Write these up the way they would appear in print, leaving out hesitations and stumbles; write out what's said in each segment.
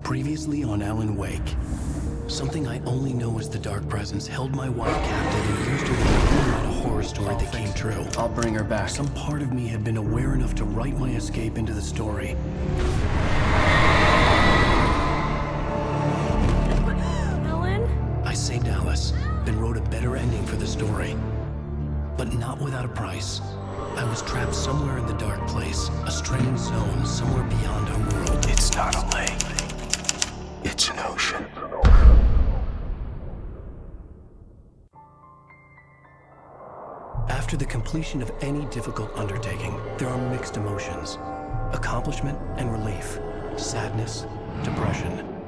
Previously on Alan Wake. Something I only know as the Dark Presence held my wife captive and used her to write a horror story that came true. I'll bring her back. Some part of me had been aware enough to write my escape into the story. Alan? I saved Alice, then wrote a better ending for the story. But not without a price. I was trapped somewhere in the dark place, a strange zone somewhere beyond our world. It's not a lake. It's an ocean. After the completion of any difficult undertaking, there are mixed emotions. Accomplishment and relief. Sadness, depression.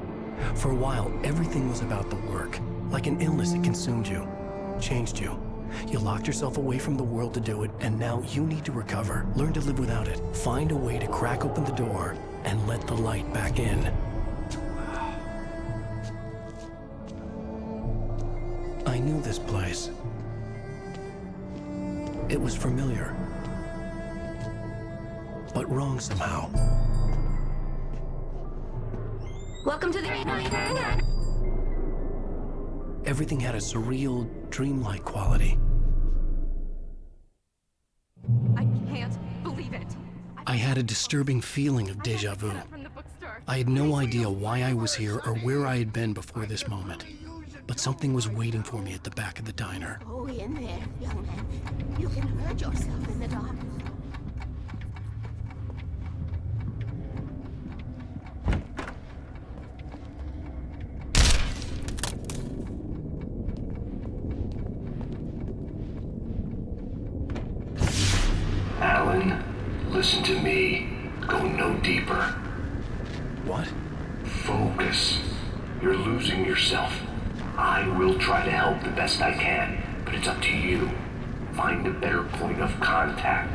For a while, everything was about the work. Like an illness, it consumed you, changed you. You locked yourself away from the world to do it, and now you need to recover. Learn to live without it. Find a way to crack open the door and let the light back in. I knew this place. It was familiar, but wrong somehow. Welcome to the... Everything had a surreal, dreamlike quality. I can't believe it. I had a disturbing feeling of déjà vu. I had no idea why I was here or where I had been before this moment. But something was waiting for me at the back of the diner. Go in there, young man. You can hurt yourself in the dark. Alan, listen to me. Go no deeper. What? Focus. You're losing yourself. I will try to help the best I can, but it's up to you. Find a better point of contact.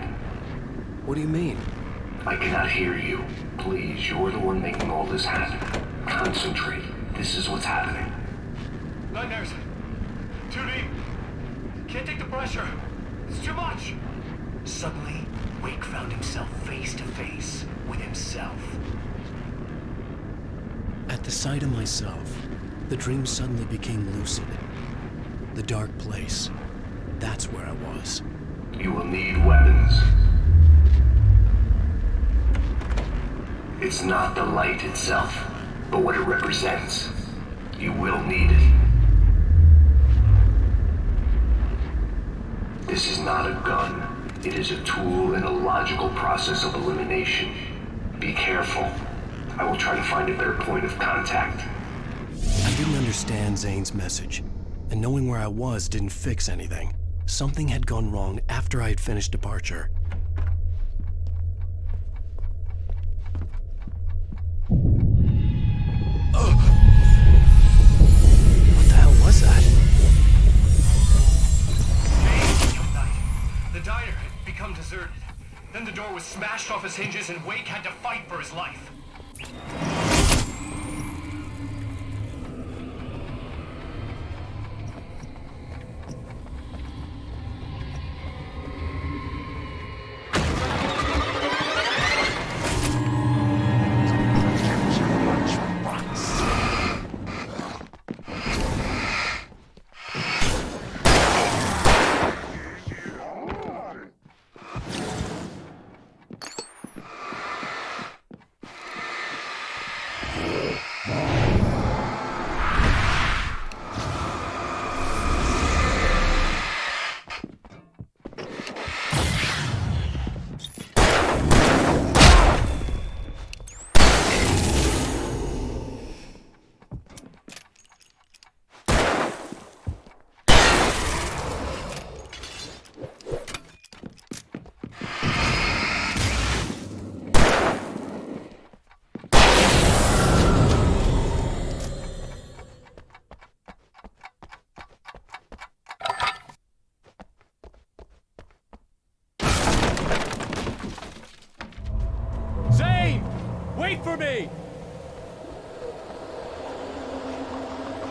What do you mean? I cannot hear you. Please, you're the one making all this happen. Concentrate. This is what's happening. Nightmares. Too deep. Can't take the pressure. It's too much. Suddenly, Wake found himself face to face with himself. At the sight of myself, the dream suddenly became lucid. The dark place. That's where I was. You will need weapons. It's not the light itself, but what it represents. You will need it. This is not a gun. It is a tool in a logical process of elimination. Be careful. I will try to find a better point of contact. I didn't understand Zane's message, and knowing where I was didn't fix anything. Something had gone wrong after I had finished departure. What the hell was that? The diner had become deserted. Then the door was smashed off its hinges and Wake had to fight for his life. Wait for me!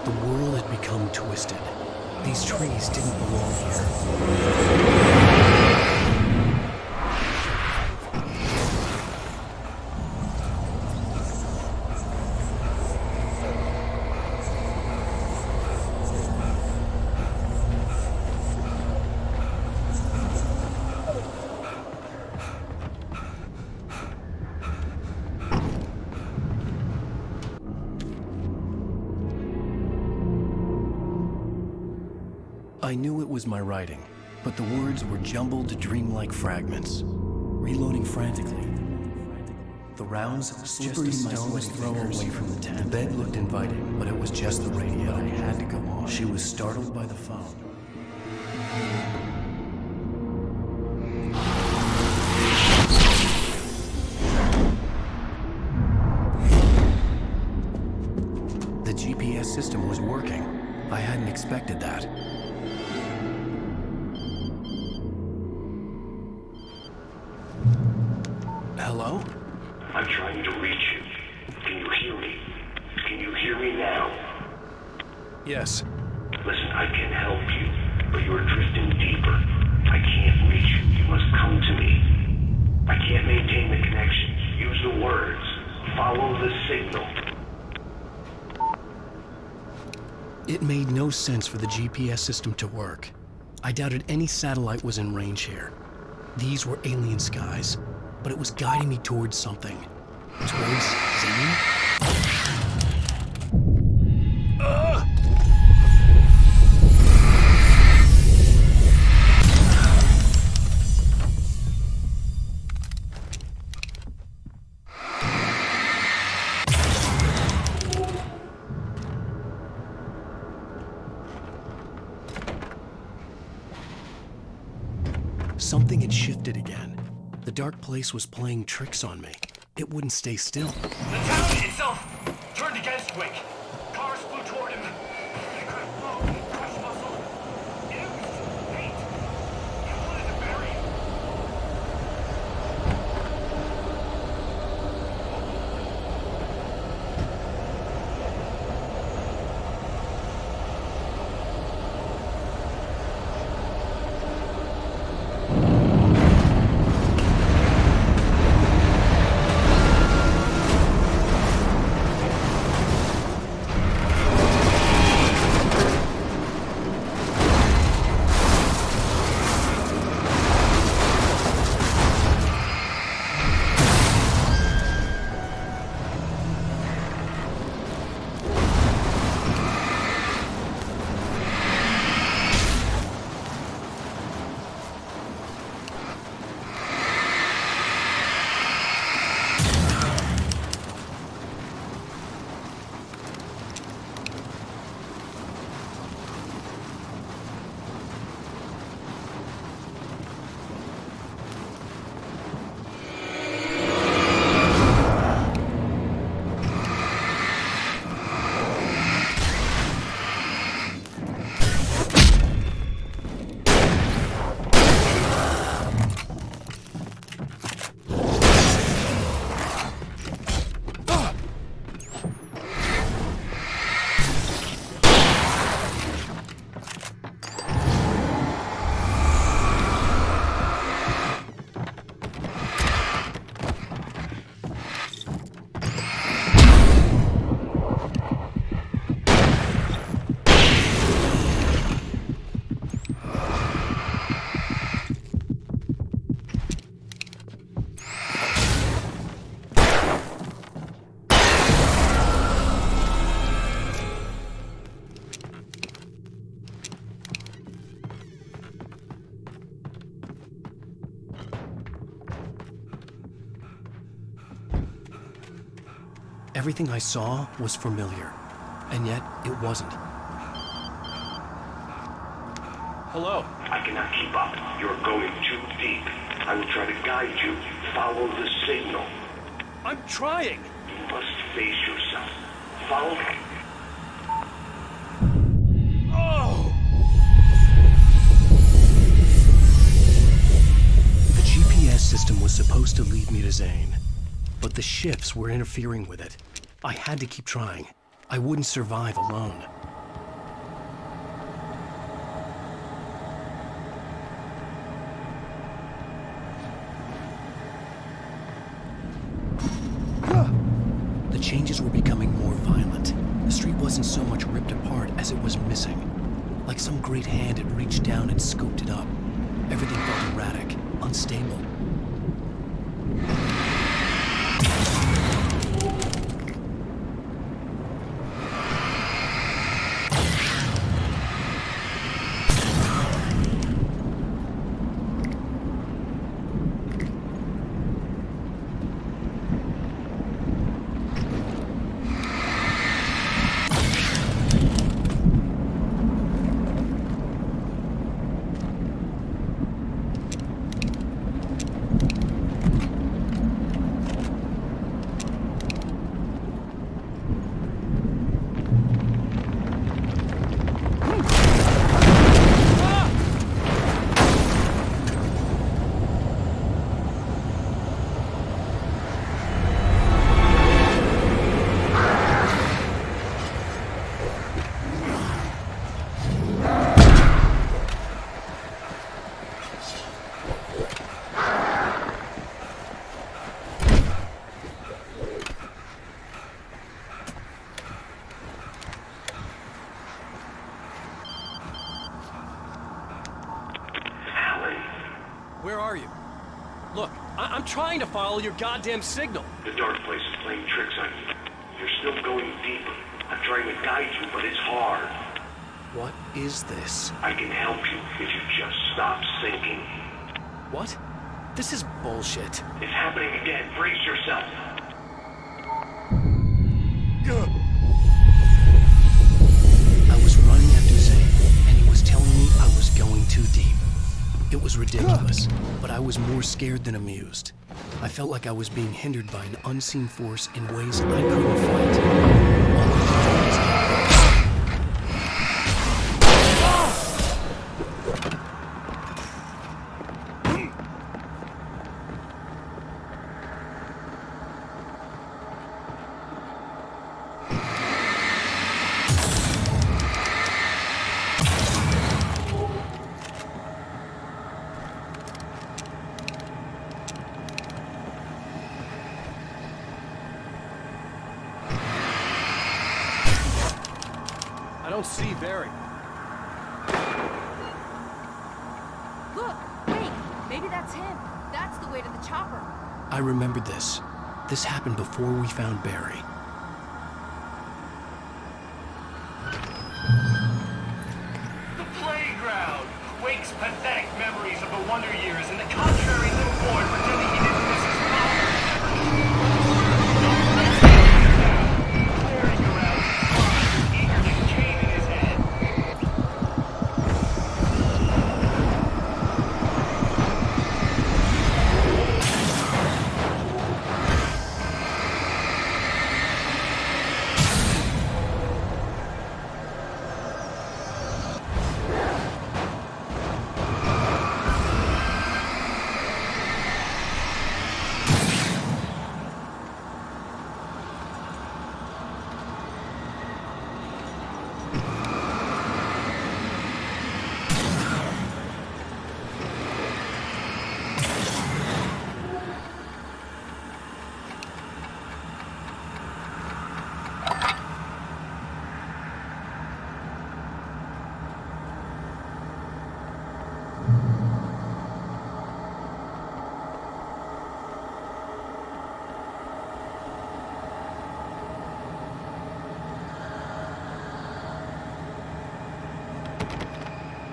The world had become twisted. These trees didn't belong here. I knew it was my writing, but the words were jumbled dreamlike fragments. Reloading frantically. The rounds slippery stones thrown away from the tent. The bed looked inviting, but it was just the radio. But I had to go on. She was startled by the phone. The GPS system was working. I hadn't expected that. Hello? I'm trying to reach you. Can you hear me? Can you hear me now? Yes. Listen, I can help you, but you're drifting deeper. I can't reach you. You must come to me. I can't maintain the connection. Use the words. Follow the signal. It made no sense for the GPS system to work. I doubted any satellite was in range here. These were alien skies, but it was guiding me towards something. Towards Zane? Something had shifted again. The dark place was playing tricks on me. It wouldn't stay still. The town itself turned against Wake. Cars flew toward him. They couldn't flow, crush muscle. It was hate. He wanted to bury him. Everything I saw was familiar, and yet it wasn't. Hello. I cannot keep up. You're going too deep. I will try to guide you. Follow the signal. I'm trying. You must face yourself. Follow me. Oh! The GPS system was supposed to lead me to Zane, but the shifts were interfering with it. I had to keep trying. I wouldn't survive alone. The changes were becoming more violent. The street wasn't so much ripped apart as it was missing. Like some great hand had reached down and scooped it up. Everything felt erratic, unstable. Where are you? Look, I'm trying to follow your goddamn signal. The dark place is playing tricks on you. You're still going deeper. I'm trying to guide you, but it's hard. What is this? I can help you if you just stop sinking. What? This is bullshit. It's happening again. Brace yourself. I was running after Zane, and he was telling me I was going too deep. It was ridiculous, but I was more scared than amused. I felt like I was being hindered by an unseen force in ways I couldn't fight. All I could do was I don't see Barry. Look, wait, maybe that's him. That's the way to the chopper. I remembered this. This happened before we found Barry. The playground! Wake's pathetic memories of the Wonder Years and the contrary little boy pretending he didn't miss his mom. Glaring around, eager to cane in his head.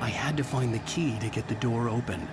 I had to find the key to get the door open.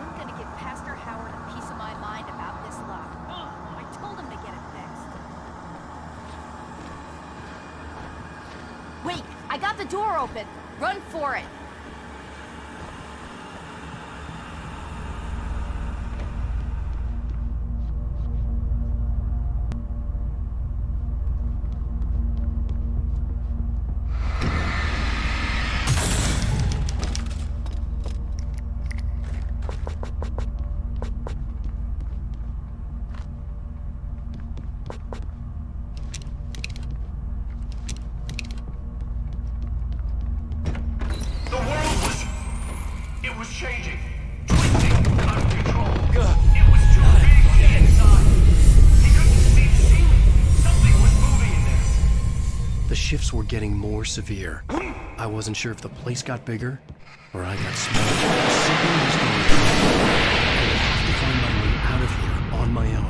I'm gonna give Pastor Howard a piece of my mind about this lock. I told him to get it fixed. Wait, I got the door open. Run for it. The world was changing, twisting, out of control. It was too big on the inside. He couldn't see the ceiling. Something was moving in there. The shifts were getting more severe. I wasn't sure if the place got bigger or I got smaller. Something was going on. I have to find my way out of here on my own.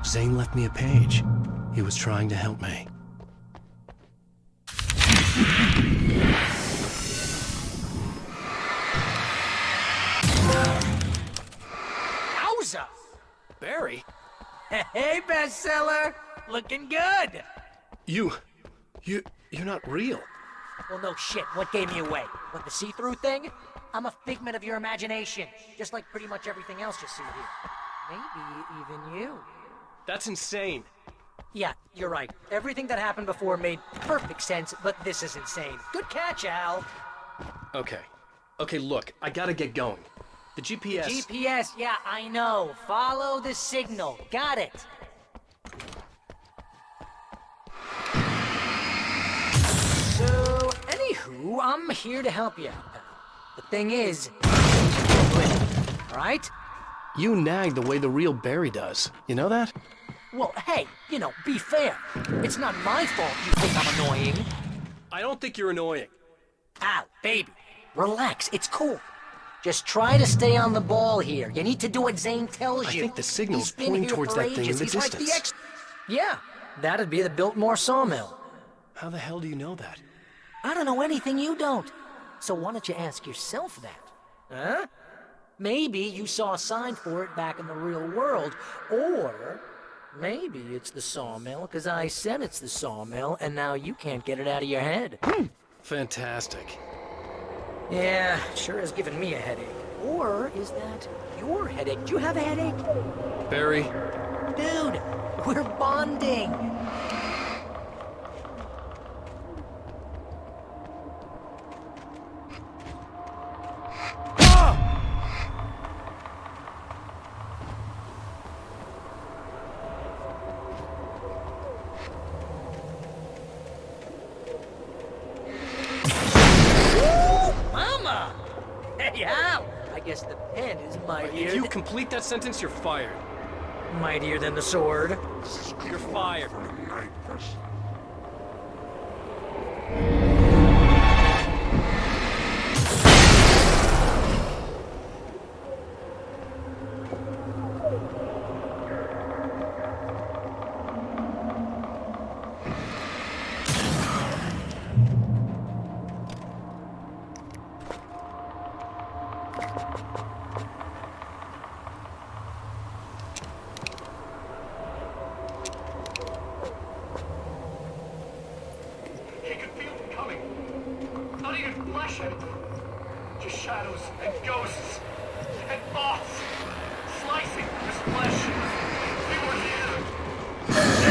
Zane left me a page. He was trying to help me. Wowza! Barry? Hey, bestseller! Looking good! You're not real. Well, no shit. What gave me away? What, the see-through thing? I'm a figment of your imagination, just like pretty much everything else you see here. Maybe even you. That's insane. Yeah, you're right. Everything that happened before made perfect sense, but this is insane. Good catch, Al. Okay, look, I gotta get going. The GPS... GPS, yeah, I know. Follow the signal. Got it. So, anywho, I'm here to help you out, pal. The thing is, alright? You nag the way the real Barry does. You know that? Well, hey, you know, be fair. It's not my fault you think I'm annoying. I don't think you're annoying. Al, baby, relax, it's cool. Just try to stay on the ball here. You need to do what Zane tells you. I think the signal's He's been pointing here towards for that thing in ages. the He's like distance. Yeah, that'd be the Biltmore sawmill. How the hell do you know that? I don't know anything you don't. So why don't you ask yourself that? Huh? Maybe you saw a sign for it back in the real world, or maybe it's the sawmill because I said it's the sawmill and now you can't get it out of your head. Fantastic. Yeah, sure has given me a headache. Or is that your headache? Do you have a headache? Barry, Dude, we're bonding. Mama! Hey, Al! I guess the pen is mightier. if you complete that sentence, you're fired. Mightier than the sword. You're fired. He could feel it coming. Not even flesh anymore. Just shadows and ghosts and thoughts slicing through his flesh. We were here.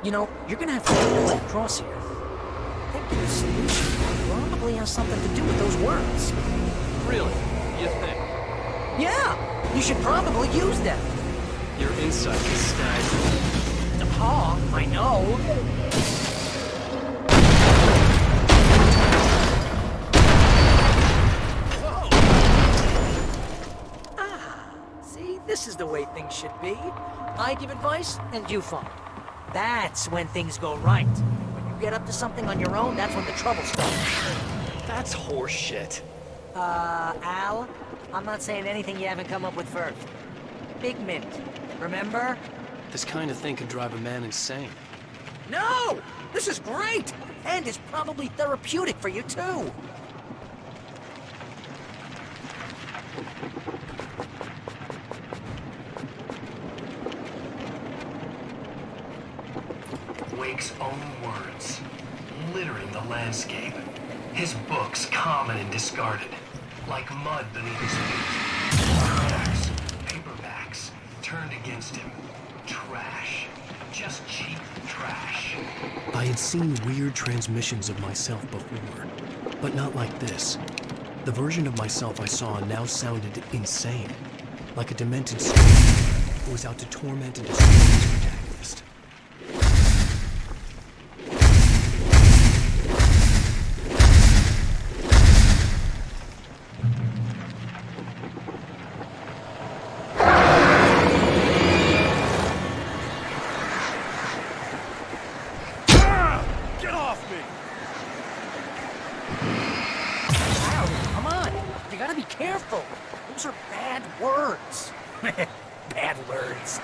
You know, you're gonna have to get your way across here. I think the solution probably has something to do with those words. Really? You think? Yeah! You should probably use them. Your insight is staggering. I know. See, this is the way things should be. I give advice, and you follow. That's when things go right. When you get up to something on your own, that's when the trouble starts. That's horseshit. Al, I'm not saying anything you haven't come up with first. Big Mint, remember? This kind of thing could drive a man insane. No! This is great! And it's probably therapeutic for you, too. Wake's own words, littering the landscape. His books common and discarded, like mud beneath his feet. Hardbacks, paperbacks, turned against him. Trash. Just cheap trash. I had seen weird transmissions of myself before, but not like this. The version of myself I saw now sounded insane, like a demented spirit who was out to torment and destroy his protagonist. Careful! Those are bad words. Bad words.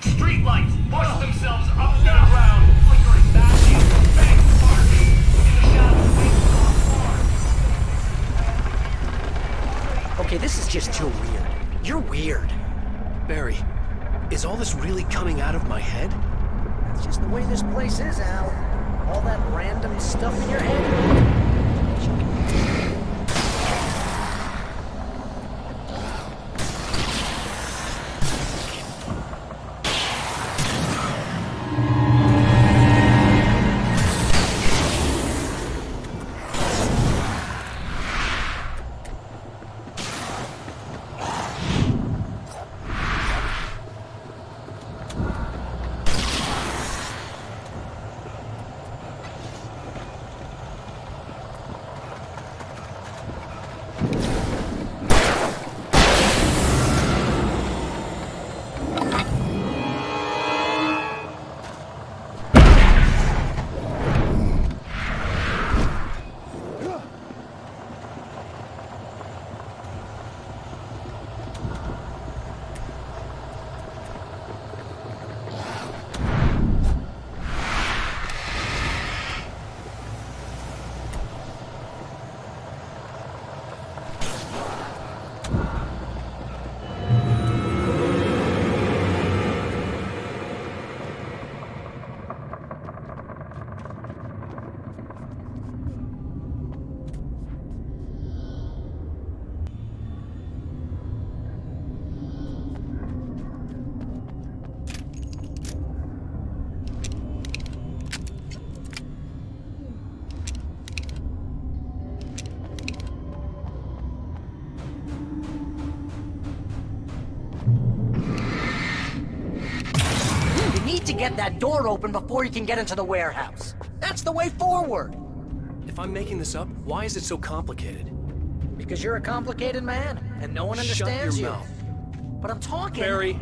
Streetlights push themselves up to the ground, flickering badly. Banks park. In the shadows, Wake's gone far. Okay, this is just too weird. You're weird. Barry, is all this really coming out of my head? That's just the way this place is, Al. All that random stuff in your head. To get that door open before you can get into the warehouse. That's the way forward. If I'm making this up, why is it so complicated? Because you're a complicated man, and no one understands Shut your you. mouth. But I'm talking. Barry.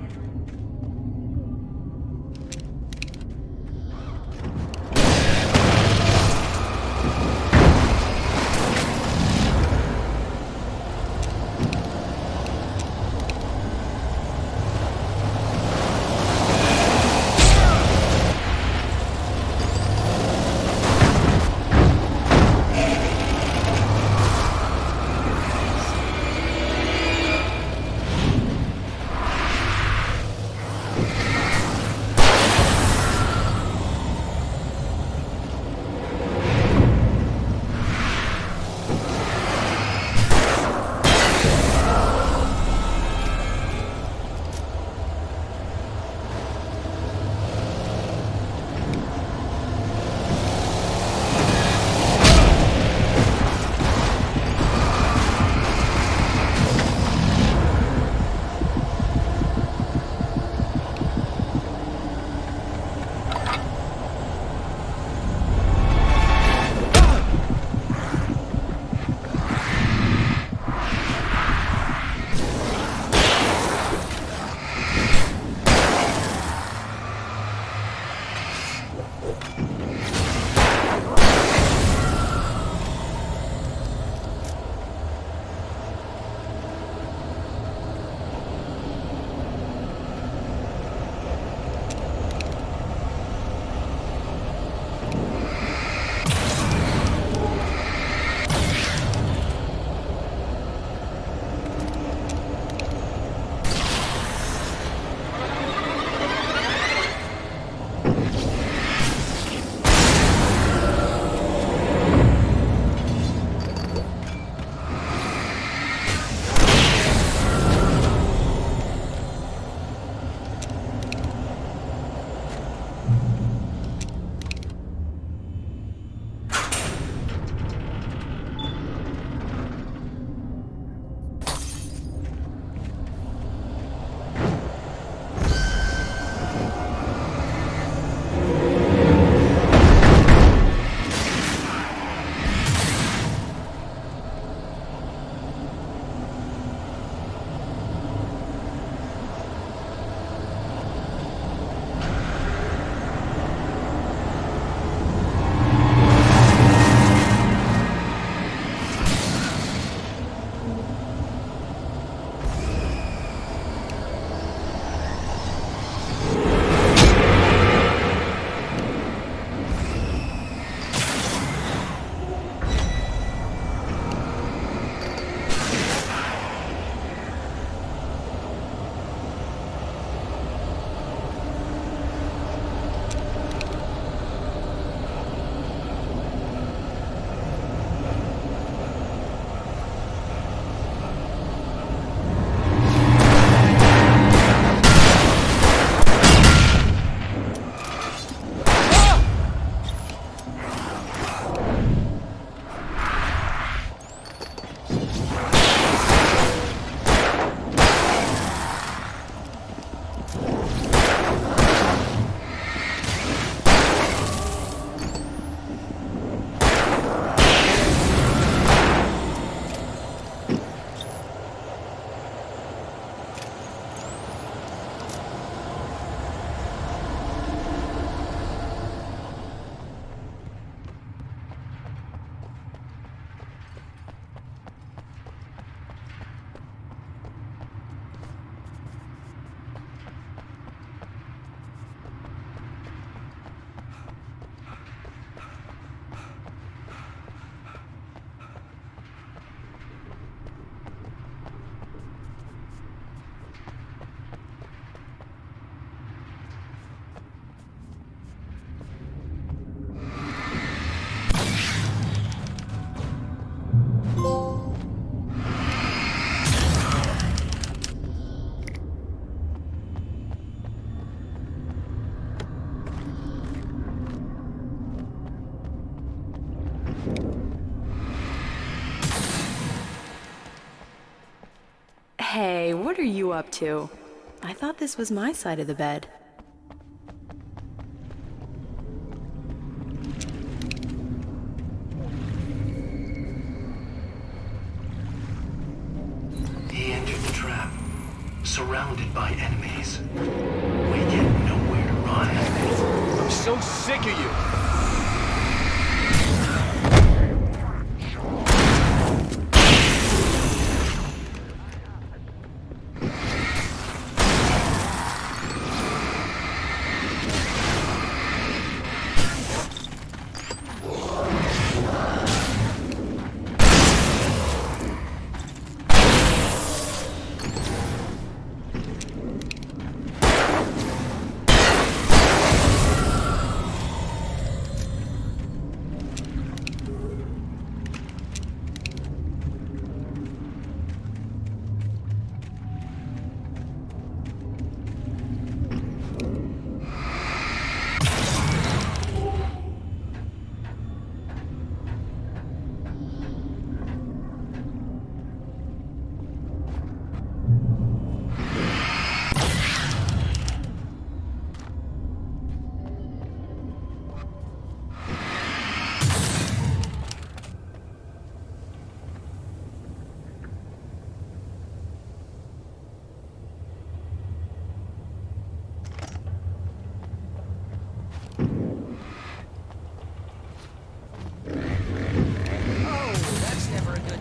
what are you up to? I thought this was my side of the bed. He entered the trap, surrounded by enemies. We get nowhere to run. I'm so sick of you!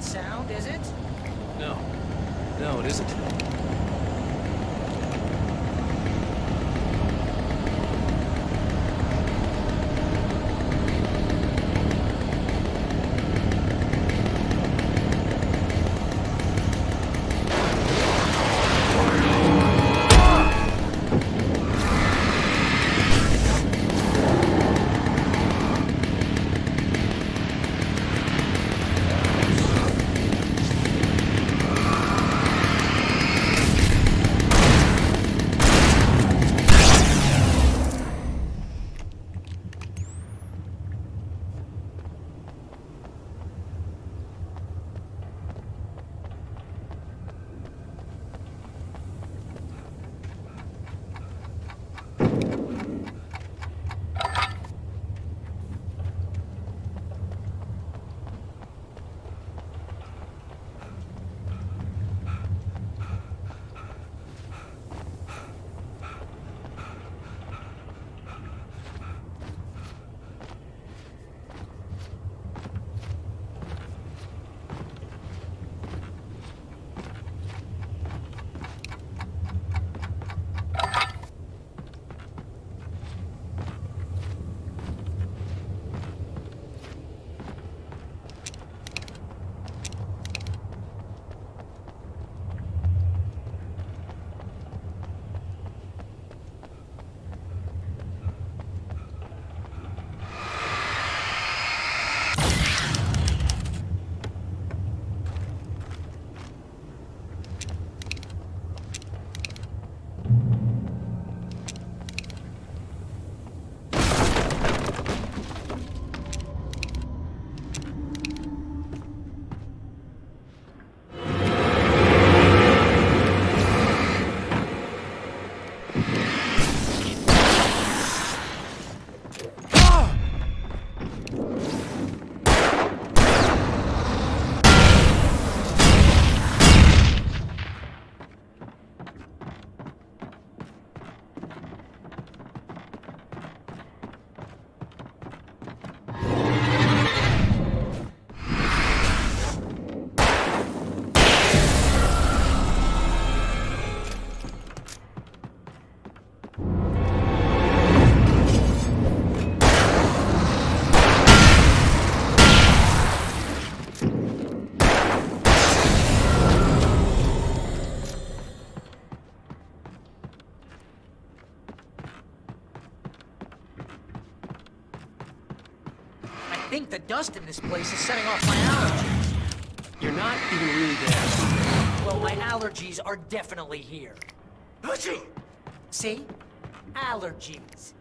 Sound, is it? No. No, it isn't. I think the dust in this place is setting off my allergies. You're not even really there. Well, my allergies are definitely here. See? Allergies.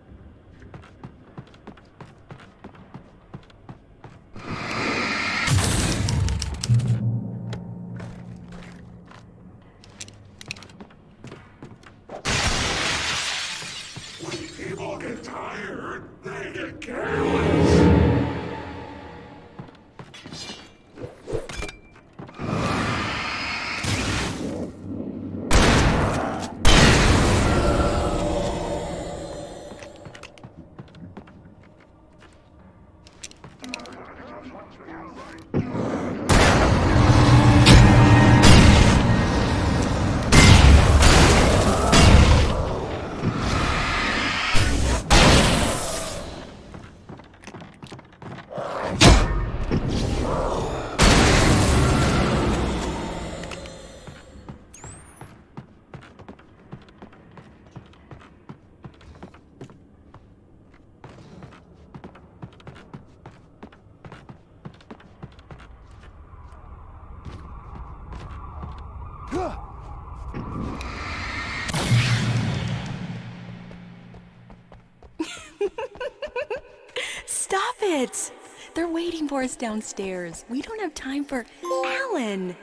it! They're waiting for us downstairs. We don't have time for Alan.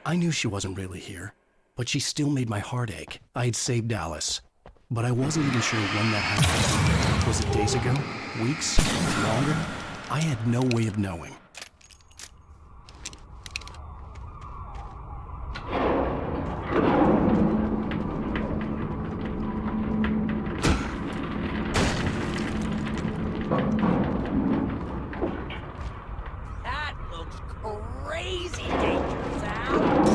I knew she wasn't really here, but she still made my heart ache. I had saved Alice, but I wasn't even sure when that happened. Was it days ago? Weeks? Longer? I had no way of knowing. That looks crazy dangerous, Al.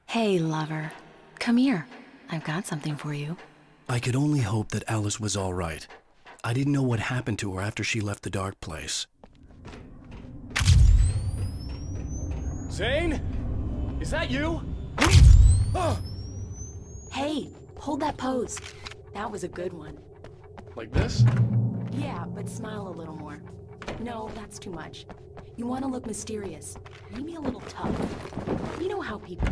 Hey, lover. Come here. I've got something for you. I could only hope that Alice was all right. I didn't know what happened to her after she left the dark place. Zane? Is that you? Hey, hold that pose. That was a good one. Like this? Yeah, but smile a little more. No, that's too much. You want to look mysterious. Maybe a little tough. You know how people...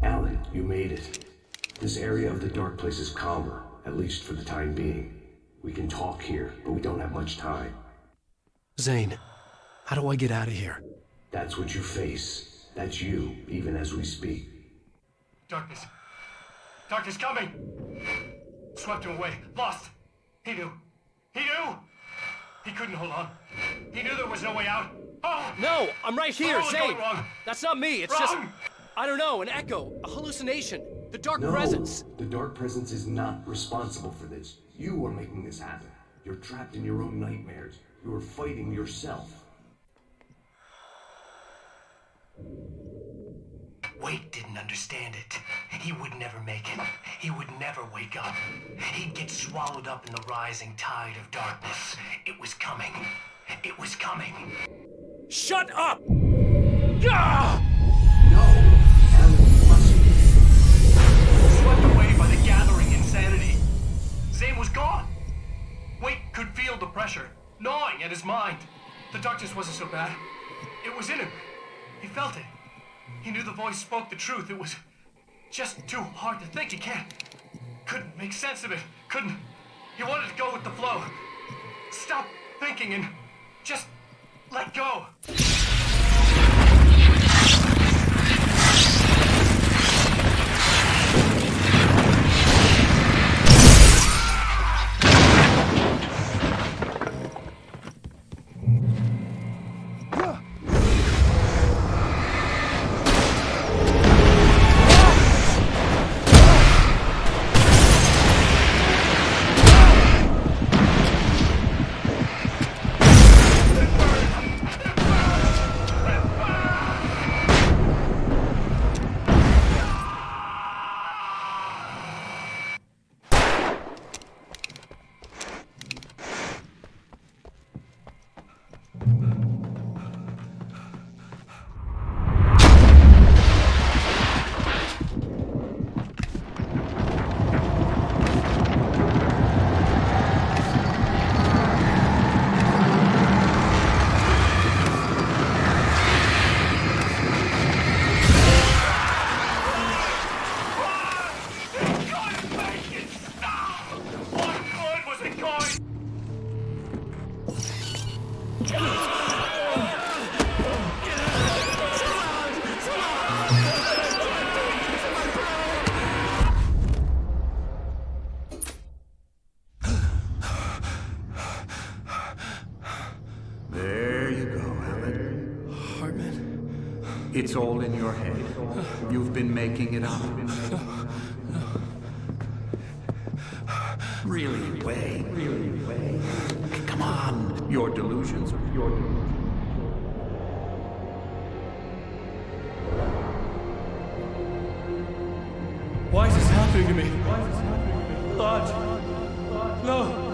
Alan, you made it. This area of the dark place is calmer, at least for the time being. We can talk here, but we don't have much time. Zane, how do I get out of here? That's what you face. That's you, even as we speak. Darkness. Darkness coming! Swept him away. Lost. He knew. He knew! He couldn't hold on. He knew there was no way out. Oh! No, I'm right here, Oh, Zane. going wrong. That's not me. It's just, I don't know, an echo, a hallucination, the dark presence. The dark presence is not responsible for this. You are making this happen. You're trapped in your own nightmares. You are fighting yourself. Wade didn't understand it. He would never make it. He would never wake up. He'd get swallowed up in the rising tide of darkness. It was coming. It was coming. Shut up! No! Alan, you must... Swept away by the gathering insanity. Zane was gone. Wade could feel the pressure, gnawing at his mind. The darkness wasn't so bad. It was in him. He felt it. He knew the voice spoke the truth. It was just too hard to think. He couldn't make sense of it. He wanted to go with the flow. Stop thinking and just let go. It's all in your head. You've been making it up. Really, Wade. Come on. Your delusions. Why is this happening to me? Lodge. No.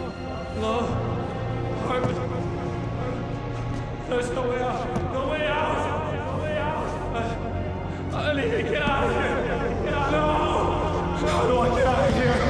There's no way out. No way out. I need to get out of here. No. How do I get out of here?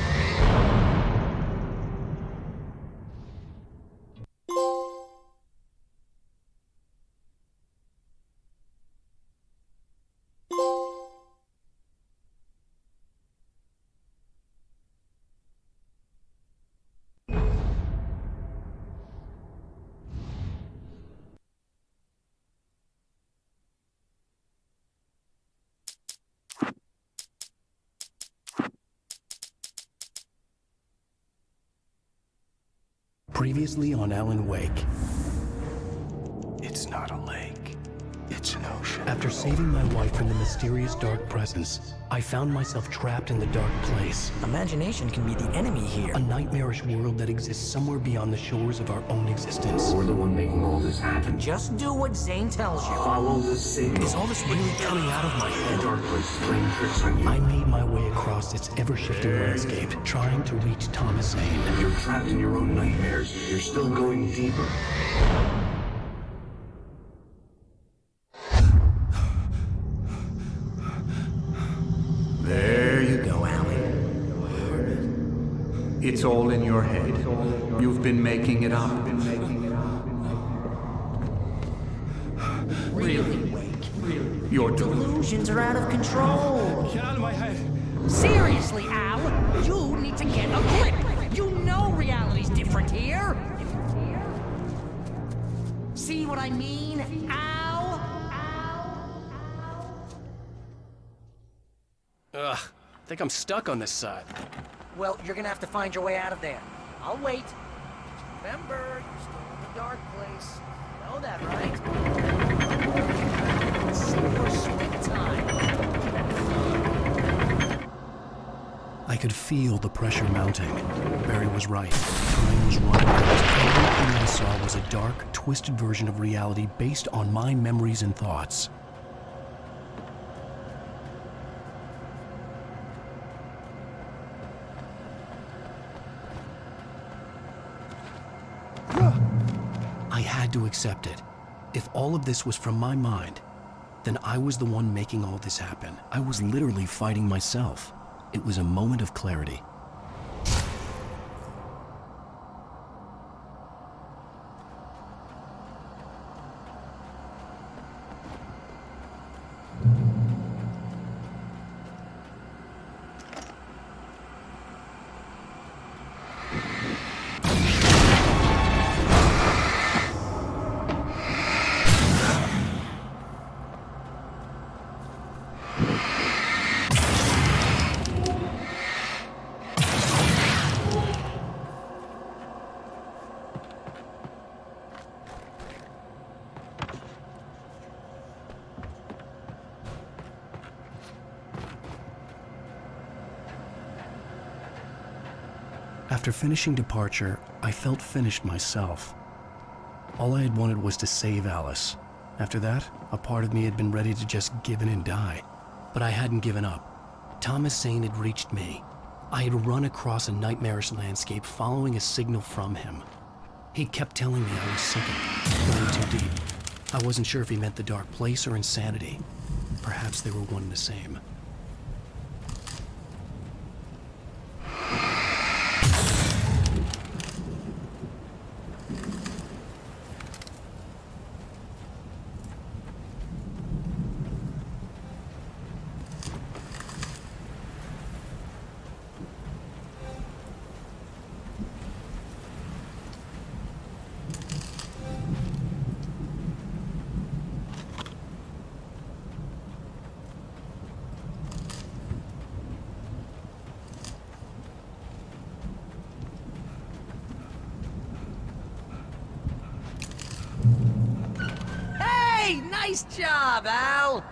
Previously on Alan Wake. It's not a lake. It's an ocean. After saving my wife from the mysterious dark presence, I found myself trapped in the dark place. Imagination can be the enemy here. A nightmarish world that exists somewhere beyond the shores of our own existence. We're the one making all this happen. Just do what Zane tells you. Follow the signal. Is all this really coming out of my head? The dark place playing tricks on you. I made my way across its ever-shifting landscape, trying to reach Thomas Zane. You're trapped in your own nightmares. You're still going deeper. There you go, Alan. It's all in your head. You've been making it up. Really, Wake? Your Delusions are out of control. Get out of my head. Seriously, Al, you need to get a grip. You know reality's different here. See what I mean, Al? Ugh, I think I'm stuck on this side. Well, you're gonna have to find your way out of there. I'll wait. Remember, you're still in the dark place. You know that, right? Sink or swim time. I could feel the pressure mounting. Barry was right. Time was running out. Everything I saw was a dark, twisted version of reality based on my memories and thoughts. I had to accept it. If all of this was from my mind, then I was the one making all this happen. I was literally fighting myself. It was a moment of clarity. After finishing Departure, I felt finished myself. All I had wanted was to save Alice. After that, a part of me had been ready to just give in and die. But I hadn't given up. Thomas Zane had reached me. I had run across a nightmarish landscape following a signal from him. He kept telling me I was sinking, going too deep. I wasn't sure if he meant the dark place or insanity. Perhaps they were one and the same. Nice job, Al!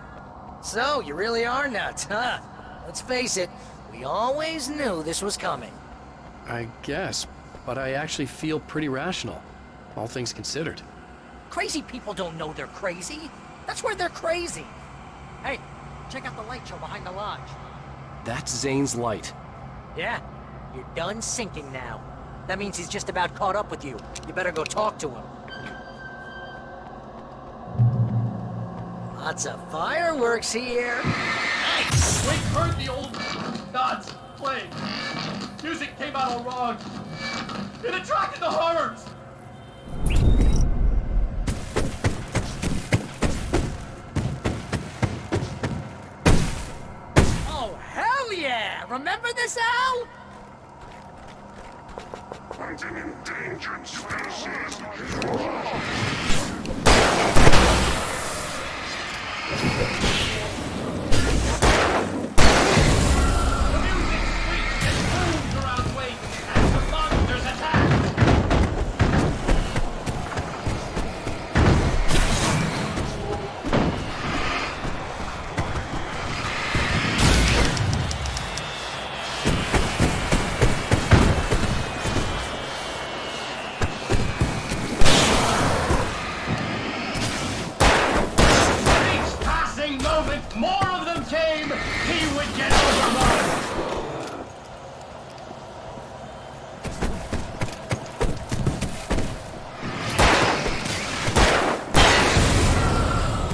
So, you really are nuts, huh? Let's face it, we always knew this was coming. I guess, but I actually feel pretty rational, all things considered. Crazy people don't know they're crazy. That's where they're crazy. Hey, check out the light show behind the lodge. That's Zane's light. Yeah, you're done sinking now. That means he's just about caught up with you. You better go talk to him. Lots of fireworks here. Nice! We heard the old gods playing. Music came out all wrong. It attracted the horrors. Oh, hell yeah! Remember this, Al? Hunting endangered species. More of them came, he would get overrun!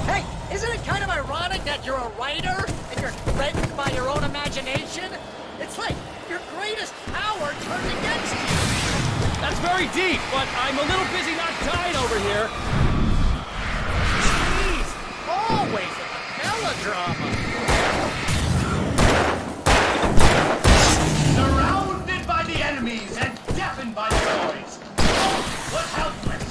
Hey, isn't it kind of ironic that you're a writer and you're threatened by your own imagination? It's like your greatest power turned against you. That's very deep, but I'm a little busy not dying over here. Jeez, always melodrama. Surrounded by the enemies and deafened by the noise. Oh, what helpless!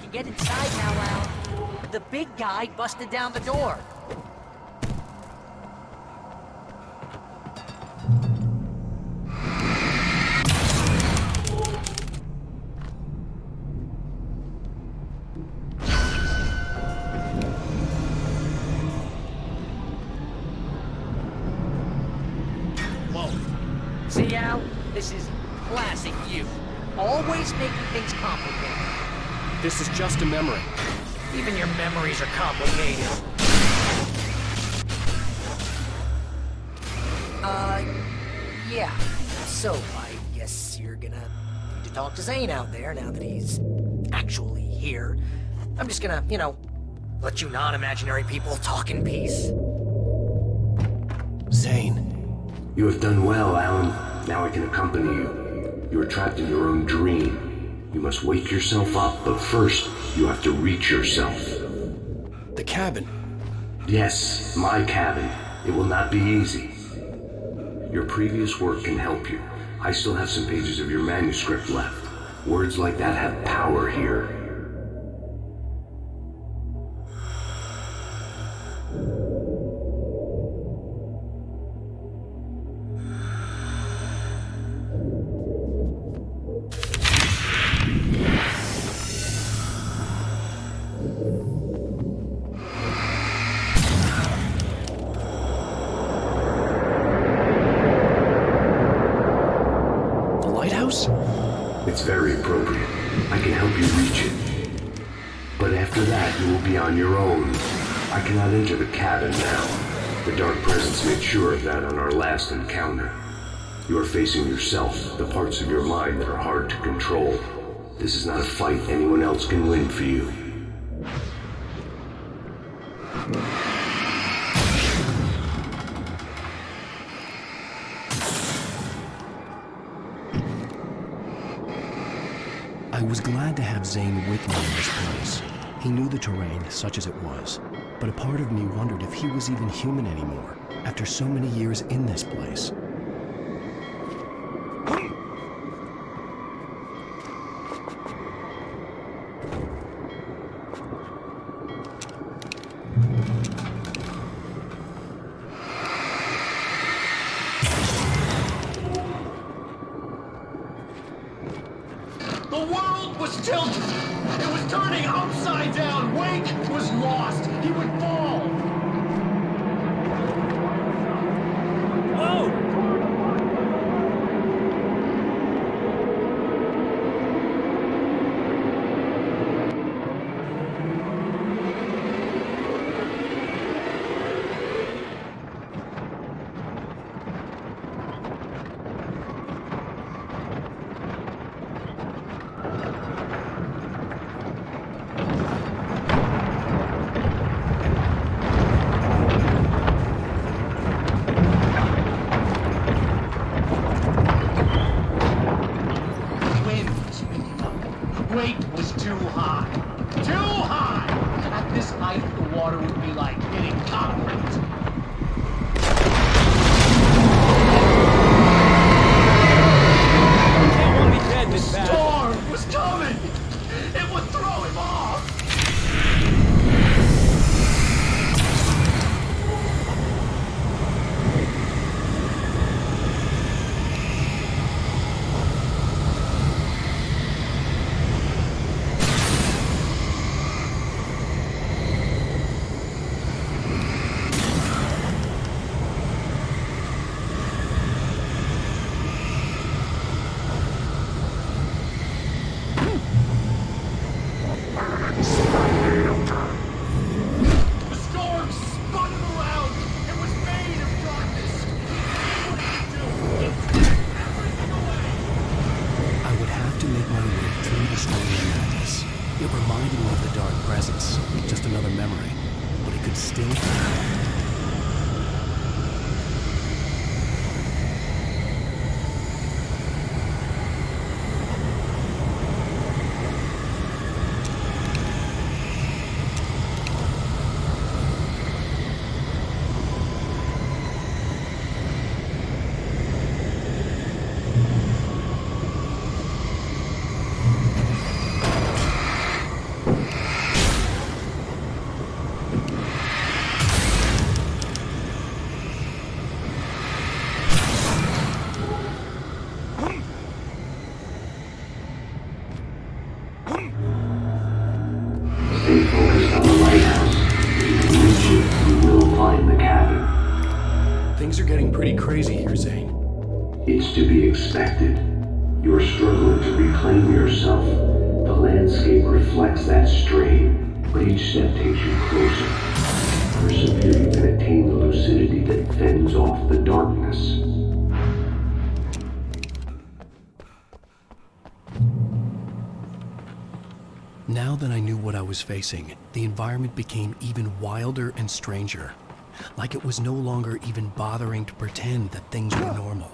Get inside now, Al. The big guy busted down the door. Whoa. See, Al? This is classic you. Always making things complicated. This is just a memory. Even your memories are complicated. Yeah. So, I guess you're gonna need to talk to Zane out there now that he's actually here. I'm just gonna, let you non-imaginary people talk in peace. Zane. You have done well, Alan. Now I can accompany you. You are trapped in your own dream. You must wake yourself up, but first, you have to reach yourself. The cabin. Yes, my cabin. It will not be easy. Your previous work can help you. I still have some pages of your manuscript left. Words like that have power here. It's very appropriate. I can help you reach it. But after that, you will be on your own. I cannot enter the cabin now. The Dark Presence made sure of that on our last encounter. You are facing yourself, the parts of your mind that are hard to control. This is not a fight anyone else can win for you. I was glad to have Zane with me in this place. He knew the terrain, such as it was. but a part of me wondered if he was even human anymore after so many years in this place. The world was tilted. It was turning upside down. Wake was lost. He would fall. Whoa! Weight was too high. Too high! At this height, the water would be like hitting concrete. Can't want me dead this bad. Storm was coming! It would throw him off! It reminded me of the dark presence, just another memory, but it could still... Stay focused on the lighthouse. If you reach it, you will find the cabin. Things are getting pretty crazy here, Zane. It's to be expected. You're struggling to reclaim yourself. The landscape reflects that strain, but each step takes you closer. Persevere, you can attain the lucidity that fends off the darkness. Now that I knew what I was facing, the environment became even wilder and stranger. Like it was no longer even bothering to pretend that things were normal.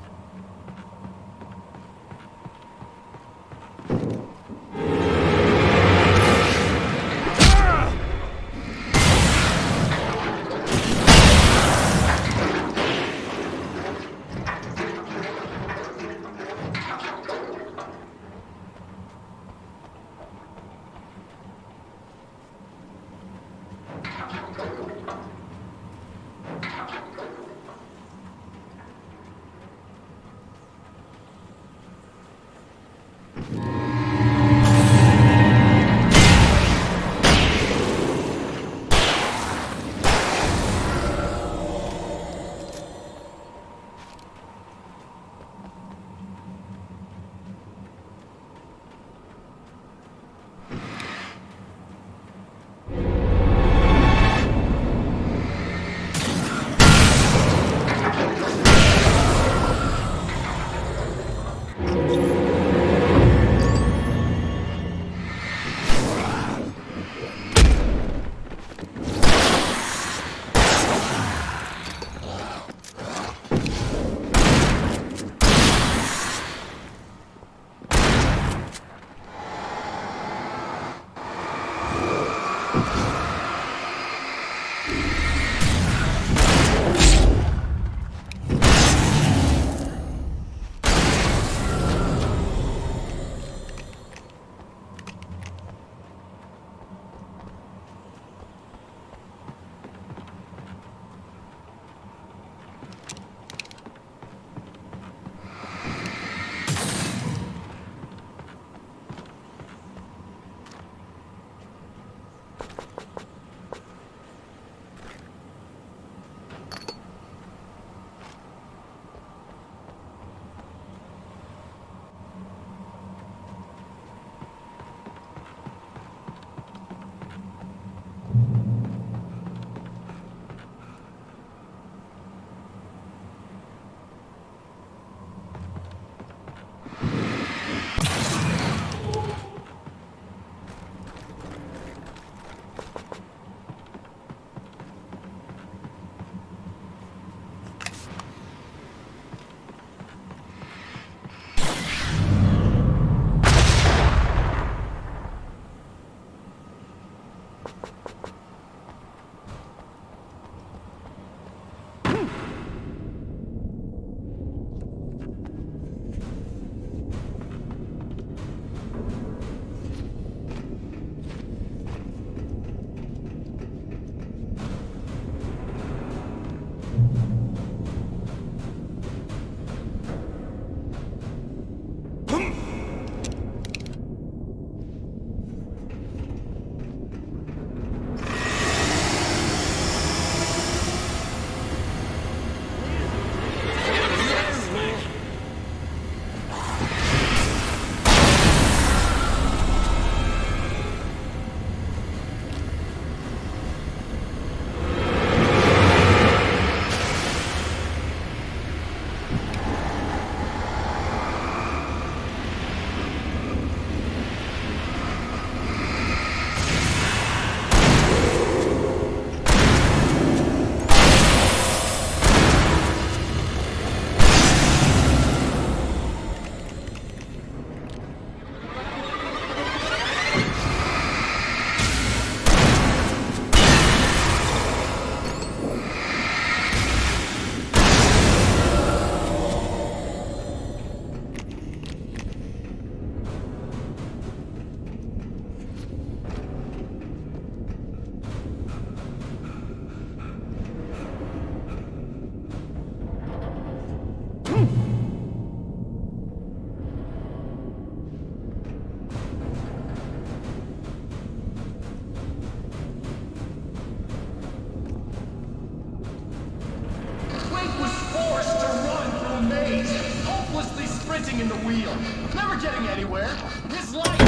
getting anywhere. His life.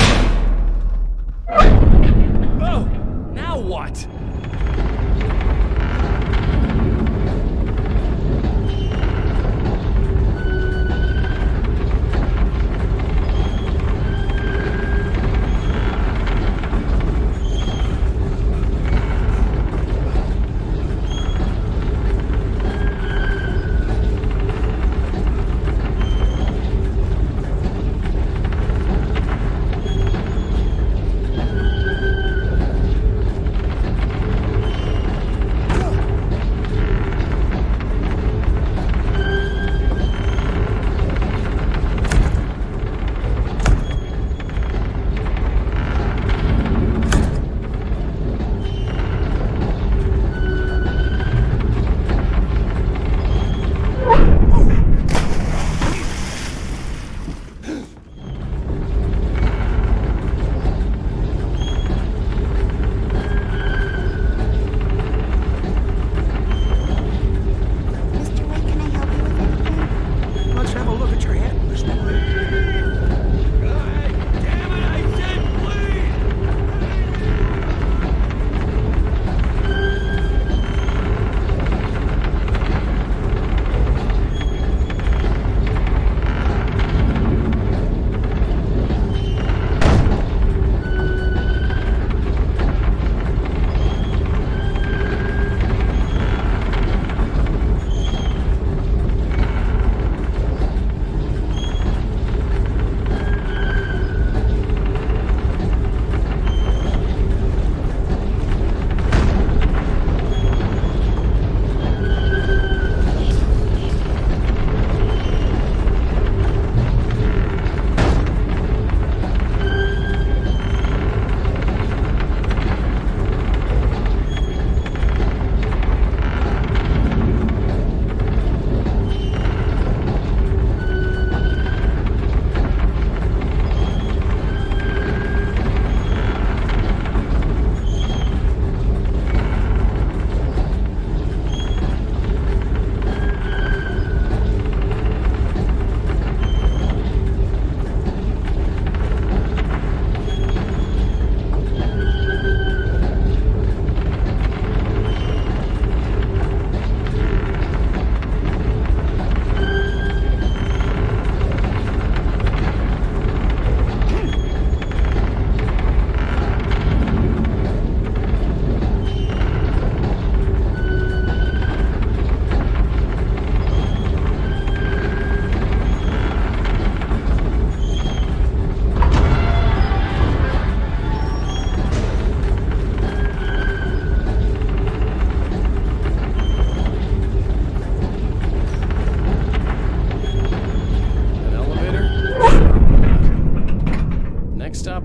Oh! Now what? Mr. Wade, can I help you with anything? Let's have a look at your hand, Mr. Wade. Damn it, I said please!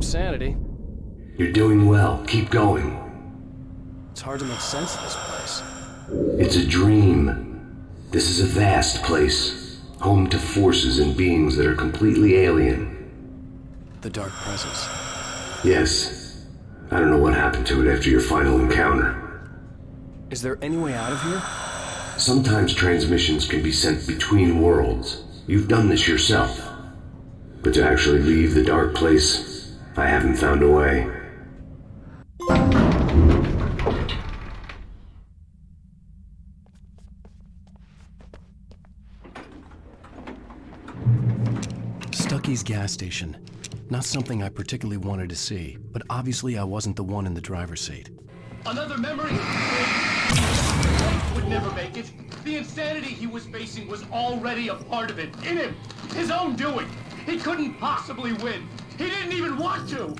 Sanity. You're doing well. Keep going. It's hard to make sense of this place. It's a dream. This is a vast place, home to forces and beings that are completely alien. The Dark Presence. Yes. I don't know what happened to it after your final encounter. Is there any way out of here? Sometimes transmissions can be sent between worlds. You've done this yourself. But to actually leave the dark place, I haven't found a way. Stucky's gas station. Not something I particularly wanted to see, but obviously I wasn't the one in the driver's seat. Another memory? Would never make it. The insanity he was facing was already a part of it, in him. His own doing. He couldn't possibly win. He didn't even want to.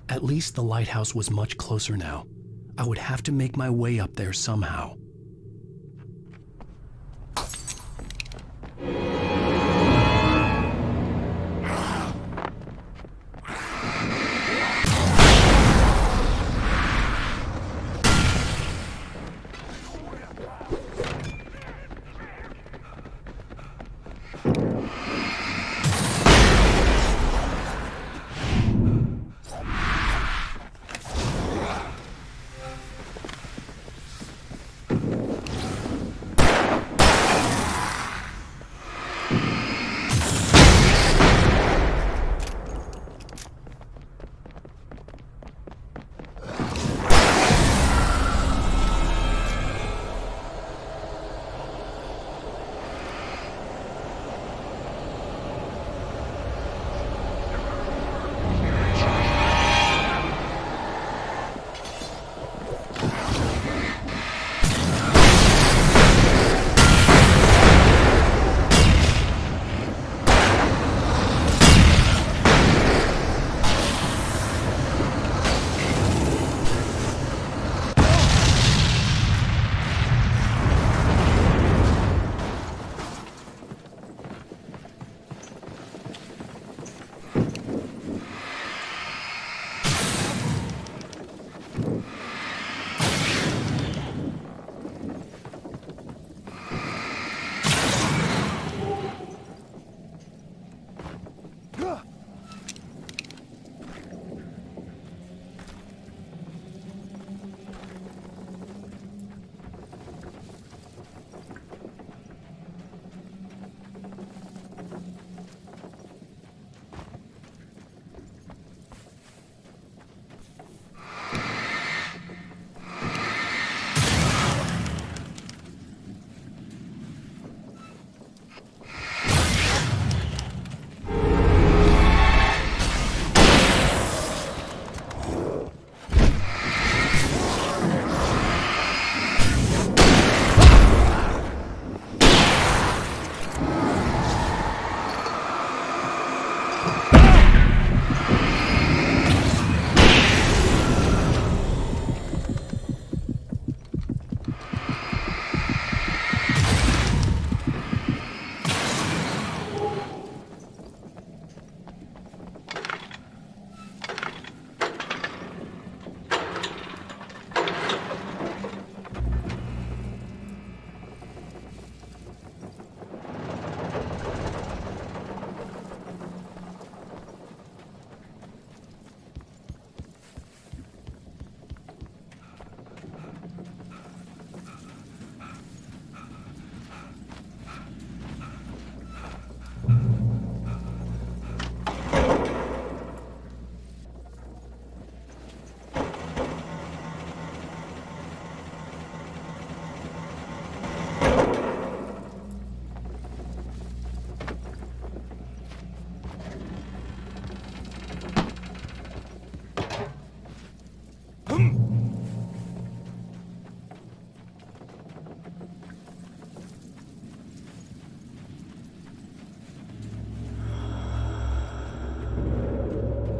At least the lighthouse was much closer now. I would have to make my way up there somehow.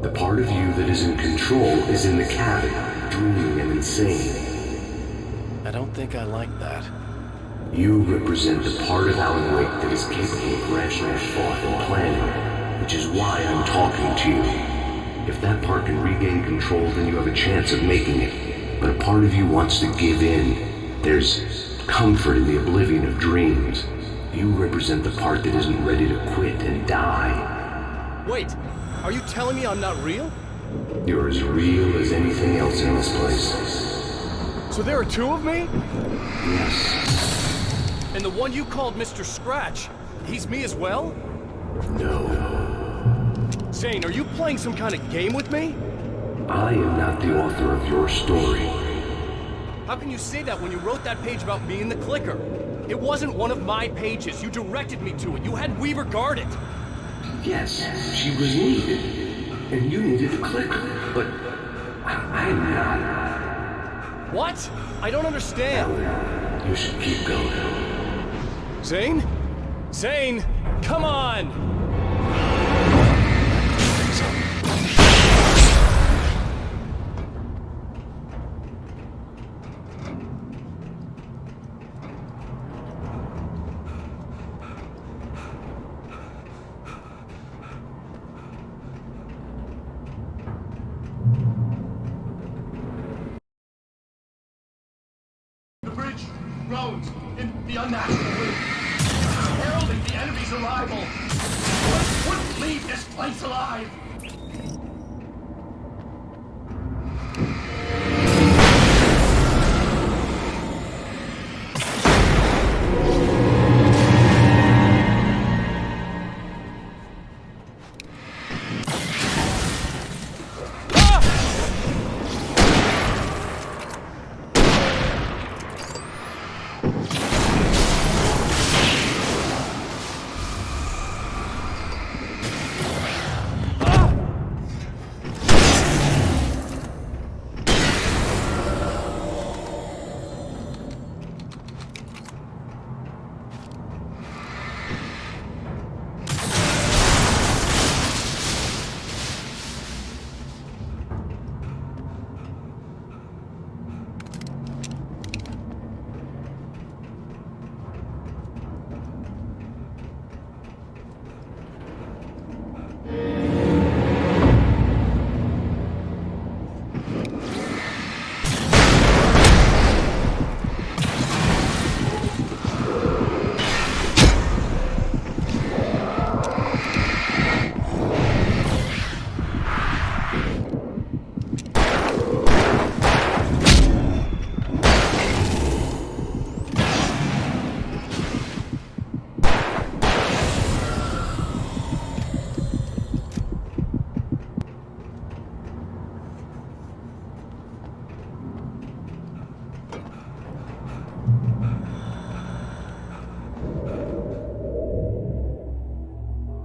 The part of you that is in control is in the cabin, dreaming and insane. I don't think I like that. You represent the part of Alan Wake that is capable of rational thought and planning, which is why I'm talking to you. If that part can regain control, then you have a chance of making it. But a part of you wants to give in. There's comfort in the oblivion of dreams. You represent the part that isn't ready to quit and die. Wait, are you telling me I'm not real? You're as real as anything else in this place. So there are two of me? Yes. And the one you called Mr. Scratch, he's me as well? No. Zane, are you playing some kind of game with me? I am not the author of your story. How can you say that when you wrote that page about me and the clicker? It wasn't one of my pages. You directed me to it. You had Weaver guard it. Yes, she was needed. And you needed the clicker. But I'm not. What? I don't understand. Alan, you should keep going. Zane? Zane, come on! Roads in the unnatural wind, heralding the enemy's arrival. place alive!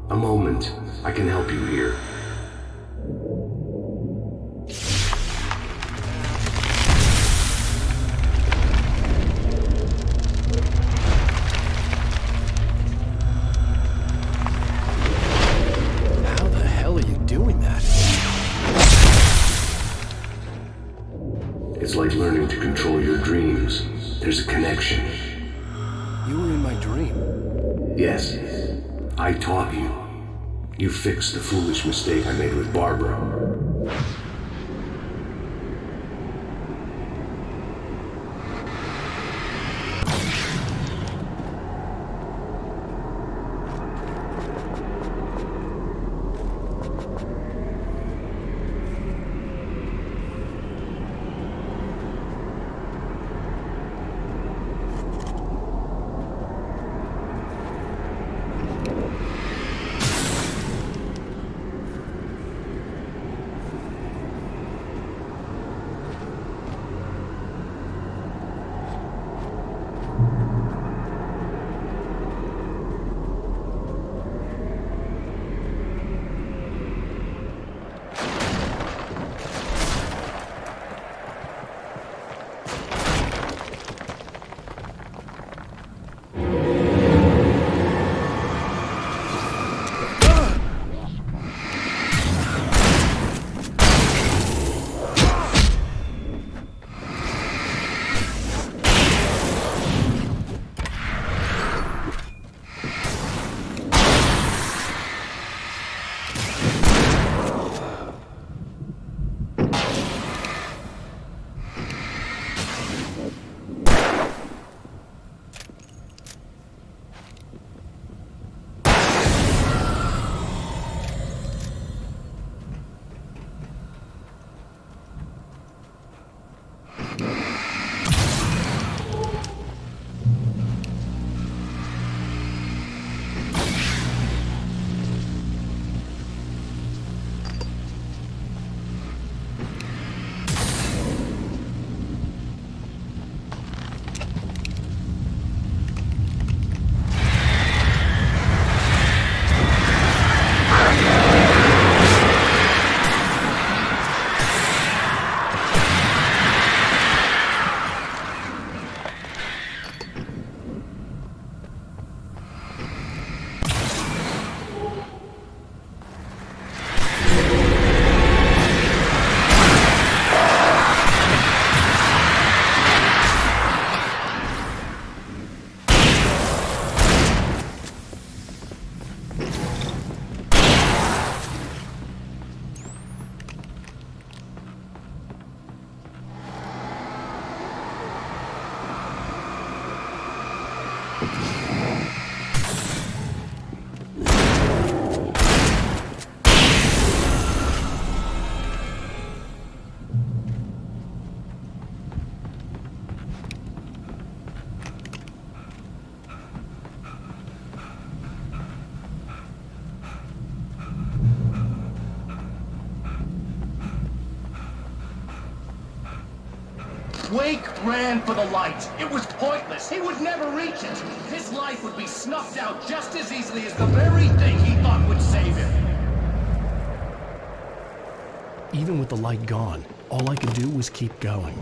A moment. I can help you here. How the hell are you doing that? It's like learning to control your dreams. There's a connection. You were in my dream. Yes. I taught you. You fixed the foolish mistake I made with Barbara. Wake ran for the light. It was pointless. He would never reach it. His life would be snuffed out just as easily as the very thing he thought would save him. Even with the light gone, all I could do was keep going.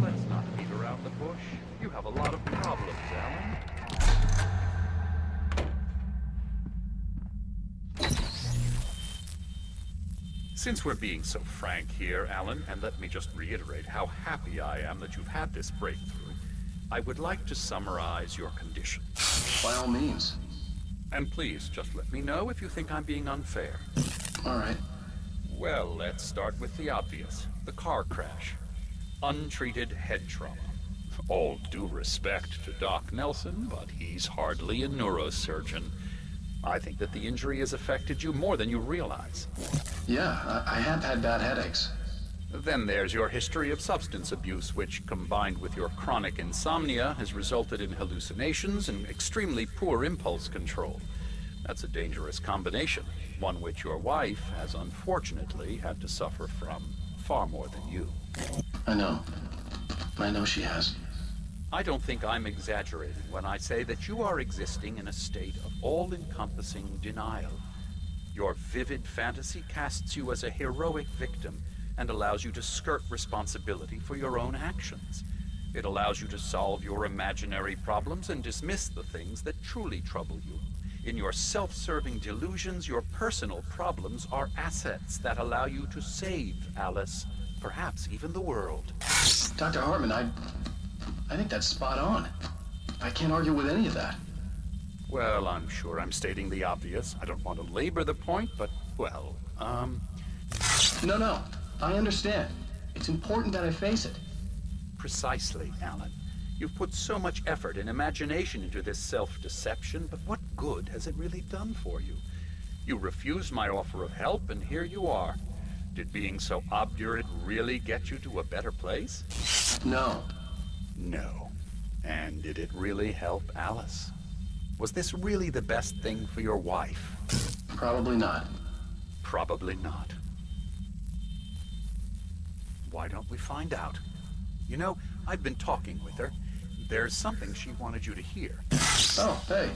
Let's not beat around the bush. You have a lot of problems, Alan. Since we're being so frank here, Alan, and let me just reiterate how happy I am that you've had this breakthrough, I would like to summarize your condition. By all means. And please, just let me know if you think I'm being unfair. All right. Well, let's start with the obvious. The car crash. Untreated head trauma. All due respect to Doc Nelson, but he's hardly a neurosurgeon. I think that the injury has affected you more than you realize. Yeah, I have had bad headaches. Then there's your history of substance abuse, which, combined with your chronic insomnia, has resulted in hallucinations and extremely poor impulse control. That's a dangerous combination, one which your wife has unfortunately had to suffer from far more than you. I know. I know she has. I don't think I'm exaggerating when I say that you are existing in a state of all-encompassing denial. Your vivid fantasy casts you as a heroic victim and allows you to skirt responsibility for your own actions. It allows you to solve your imaginary problems and dismiss the things that truly trouble you. In your self-serving delusions, your personal problems are assets that allow you to save Alice, perhaps even the world. Dr. Hartman, I think that's spot on. I can't argue with any of that. Well, I'm sure I'm stating the obvious. I don't want to labor the point, but, well, No, I understand. It's important that I face it. Precisely, Alan. You've put so much effort and imagination into this self-deception, but what good has it really done for you? You refused my offer of help, and here you are. Did being so obdurate really get you to a better place? No. No. And did it really help Alice? Was this really the best thing for your wife? Probably not. Probably not. Why don't we find out? You know, I've been talking with her. There's something she wanted you to hear. Oh, hey.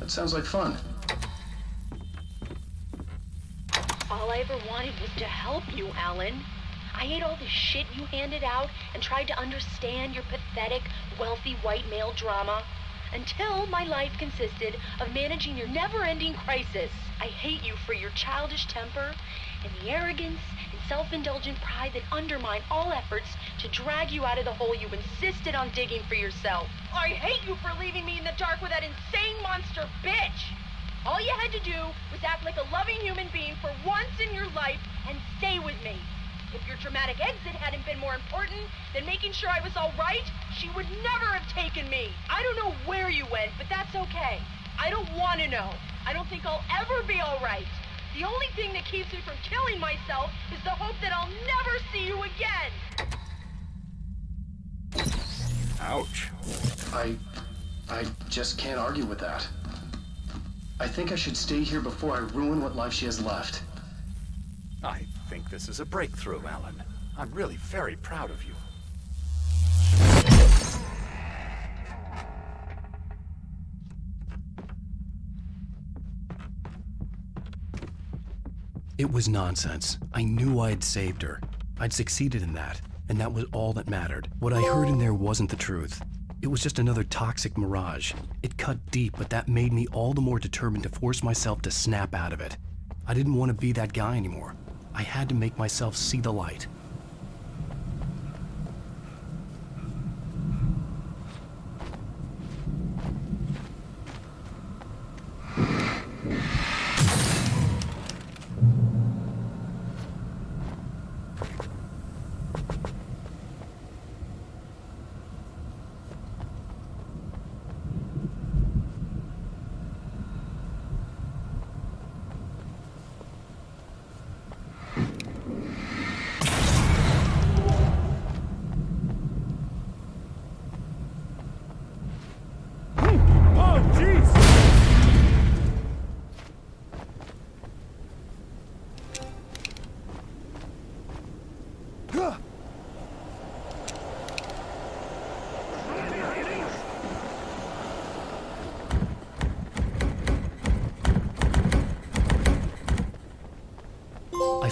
That sounds like fun. All I ever wanted was to help you, Alan. I ate all the shit you handed out and tried to understand your pathetic, wealthy white male drama until my life consisted of managing your never-ending crisis. I hate you for your childish temper and the arrogance and self-indulgent pride that undermine all efforts to drag you out of the hole you insisted on digging for yourself. I hate you for leaving me in the dark with that insane monster bitch! All you had to do was act like a loving human being for once in your life and stay with me. If your dramatic exit hadn't been more important than making sure I was all right, she would never have taken me. I don't know where you went, but that's okay. I don't want to know. I don't think I'll ever be all right. The only thing that keeps me from killing myself is the hope that I'll never see you again. Ouch. I just can't argue with that. I think I should stay here before I ruin what life she has left. I think this is a breakthrough, Alan. I'm really very proud of you. It was nonsense. I knew I'd saved her. I'd succeeded in that, and that was all that mattered. What I heard in there wasn't the truth. It was just another toxic mirage. It cut deep, but that made me all the more determined to force myself to snap out of it. I didn't want to be that guy anymore. I had to make myself see the light.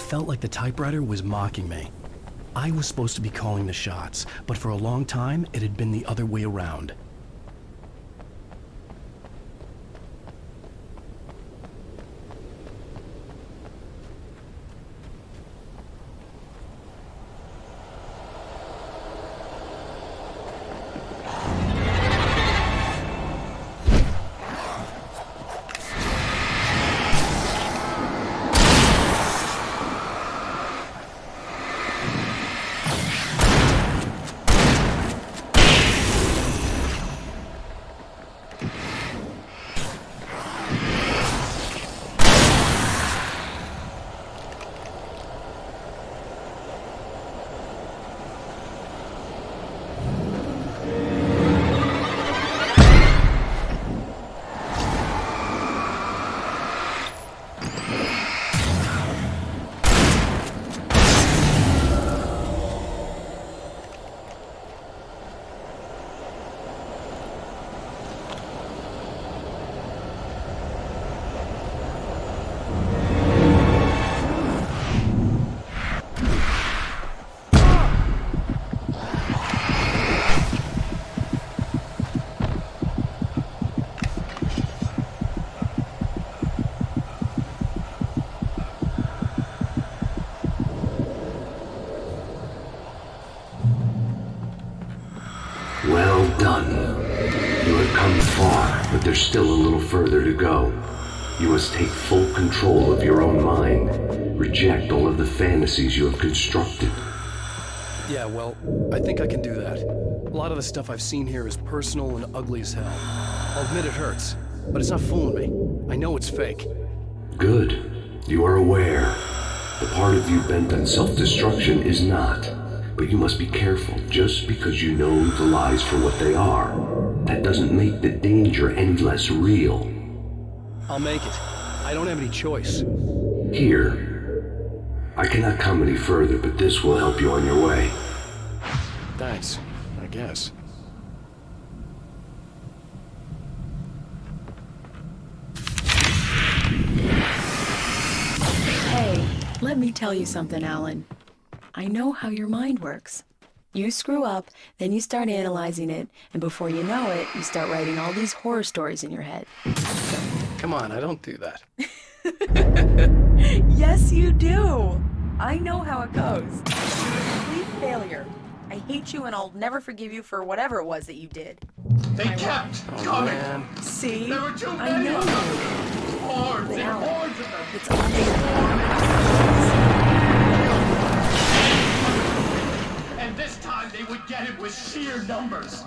felt like the typewriter was mocking me. I was supposed to be calling the shots, but for a long time, it had been the other way around. Well done. You have come far, but there's still a little further to go. You must take full control of your own mind. Reject all of the fantasies you have constructed. Yeah, well, I think I can do that. A lot of the stuff I've seen here is personal and ugly as hell. I'll admit it hurts, but it's not fooling me. I know it's fake. Good. You are aware. The part of you bent on self-destruction is not. But you must be careful. Just because you know the lies for what they are, that doesn't make the danger any less real. I'll make it. I don't have any choice. Here. I cannot come any further, but this will help you on your way. Thanks, I guess. Hey, let me tell you something, Alan. I know how your mind works. You screw up, then you start analyzing it, and before you know it, you start writing all these horror stories in your head. Come on, I don't do that. Yes, you do. I know how it goes. You're a complete failure. I hate you and I'll never forgive you for whatever it was that you did. They kept coming. Man. See? There were too I many know. of them. Hordes and Alan, hordes of them. it's all And this time they would get it with sheer numbers.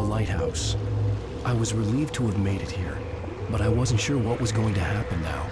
lighthouse. I was relieved to have made it here, but I wasn't sure what was going to happen now.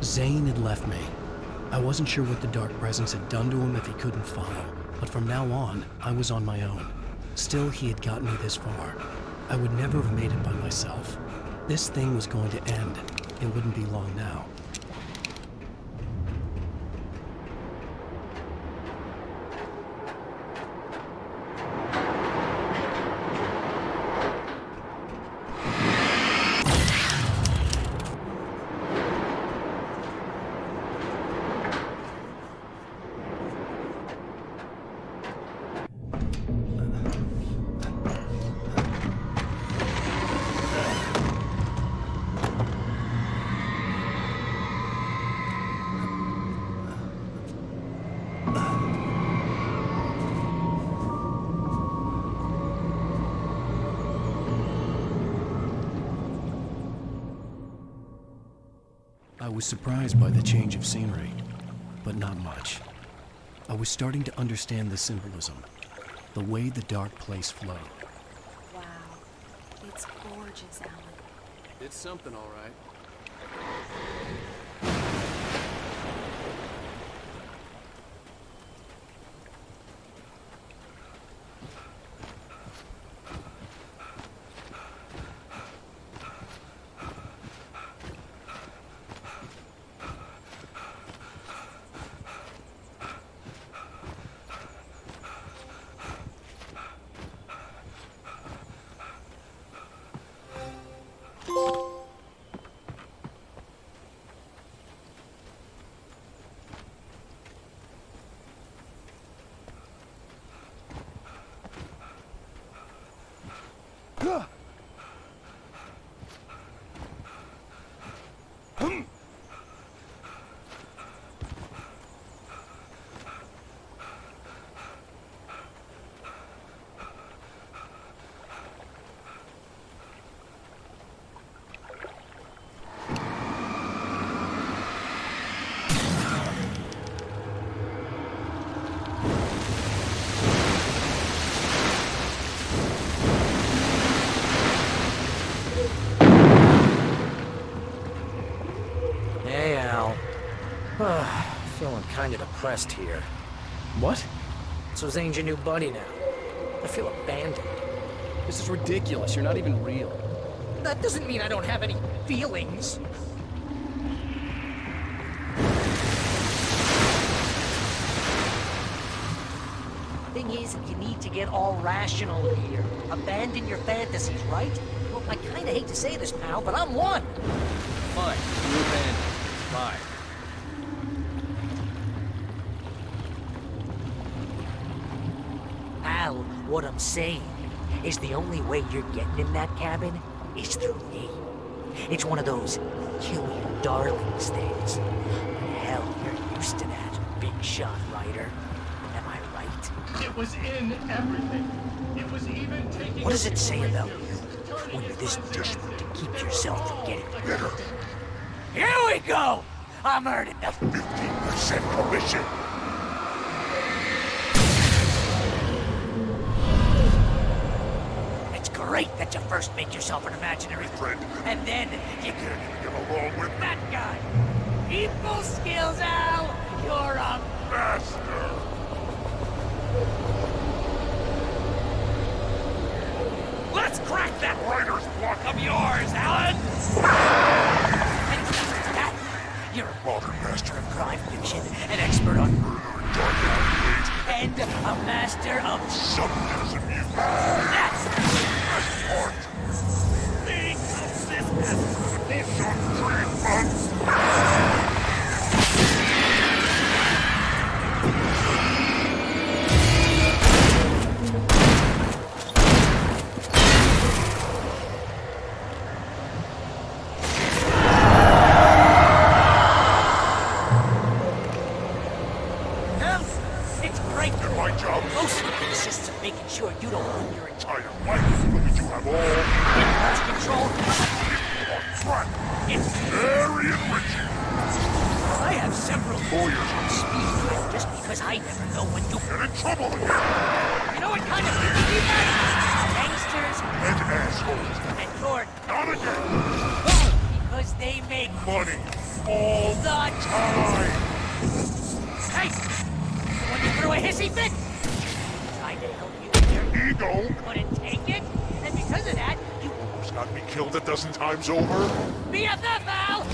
Zane had left me. I wasn't sure what the Dark Presence had done to him if he couldn't follow, but from now on, I was on my own. Still, he had gotten me this far. I would never have made it by myself. This thing was going to end. It wouldn't be long now. I was surprised by the change of scenery, but not much. I was starting to understand the symbolism, the way the dark place flowed. Wow. It's gorgeous, Alan. It's something, all right. Feeling kinda depressed here. What? So Zane's your new buddy now. I feel abandoned. This is ridiculous. You're not even real. That doesn't mean I don't have any feelings. Thing is, you need to get all rational here. Abandon your fantasies, right? Well, I kinda hate to say this, pal, but I'm one. Fine. You abandoned. Fine. Al, what I'm saying is the only way you're getting in that cabin is through me. It's one of those kill your darlings things. And hell, you're used to that, big shot writer. Am I right? It was in everything. It was even taking... What does it say about you when you're this desperate to keep yourself from getting bitter? Here we go! I'm earning the 50% commission. It's great that you first make yourself an imaginary friend, and then you can't even get along with that guy. People skills, Al! You're a master! Let's crack that writer's block of yours, Alan! And besides that, you're a modern master of crime fiction, an expert on murder and dark alleyways, and a master of symbolism. That's the best part. Being consistent. It's on 3 months. my job. Mostly consists of making sure you don't ruin your entire life. Look at you have all much control. on track. It's very enriching. I have several lawyers on speed dial just because I never know when you get in trouble again. You know what kind of people you guys are? Gangsters and assholes. And you're not again. Because they make money all the time. Hey, the one you threw a hissy fit. Tried to help you with your ego. Couldn't take it, and because of that, you almost got me killed a dozen times over. BFF, Al!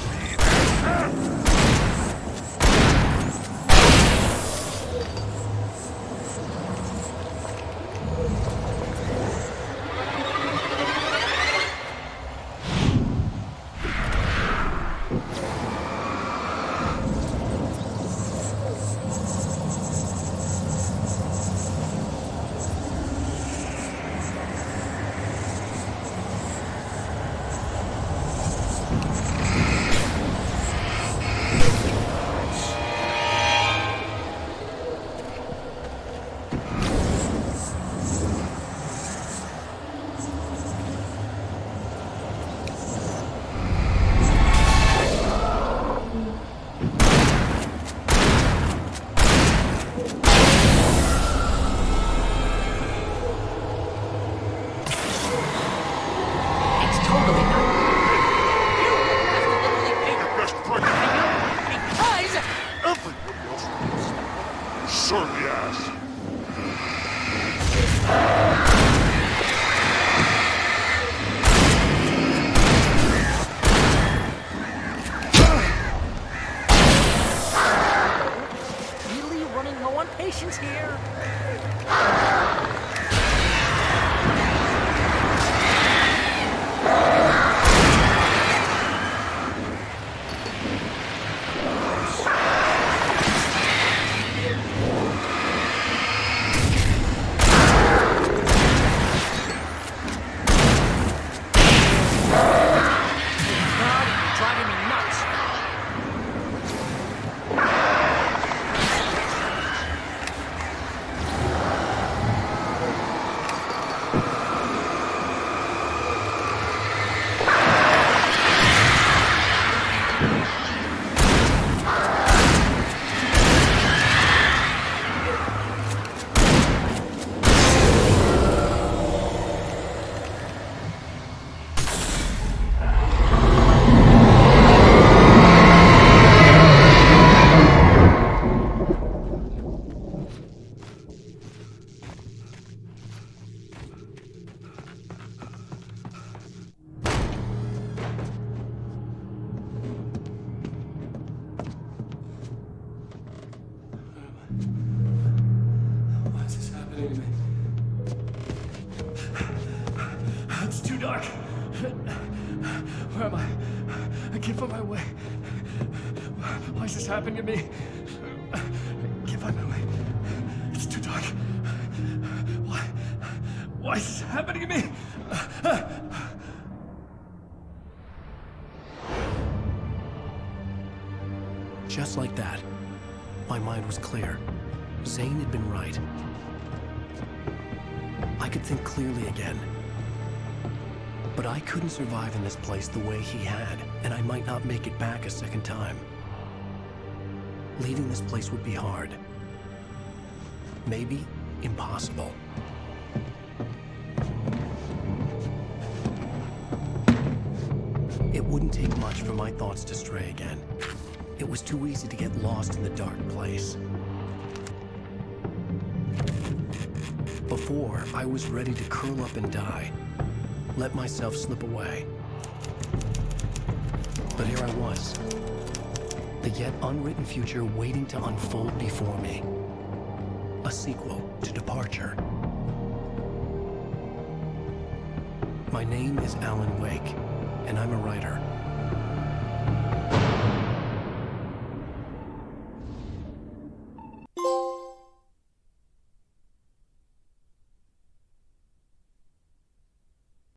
It's too dark. Where am I? I can't find my way. Why is this happening to me? I can't find my way. It's too dark. Why is this happening to me? Just like that, my mind was clear. Zane had been right. I could think clearly again. But I couldn't survive in this place the way he had, and I might not make it back a second time. Leaving this place would be hard. Maybe impossible. It wouldn't take much for my thoughts to stray again. It was too easy to get lost in the dark place. Before, I was ready to curl up and die. Let myself slip away. But here I was. The yet unwritten future waiting to unfold before me. A sequel to Departure. My name is Alan Wake, and I'm a writer.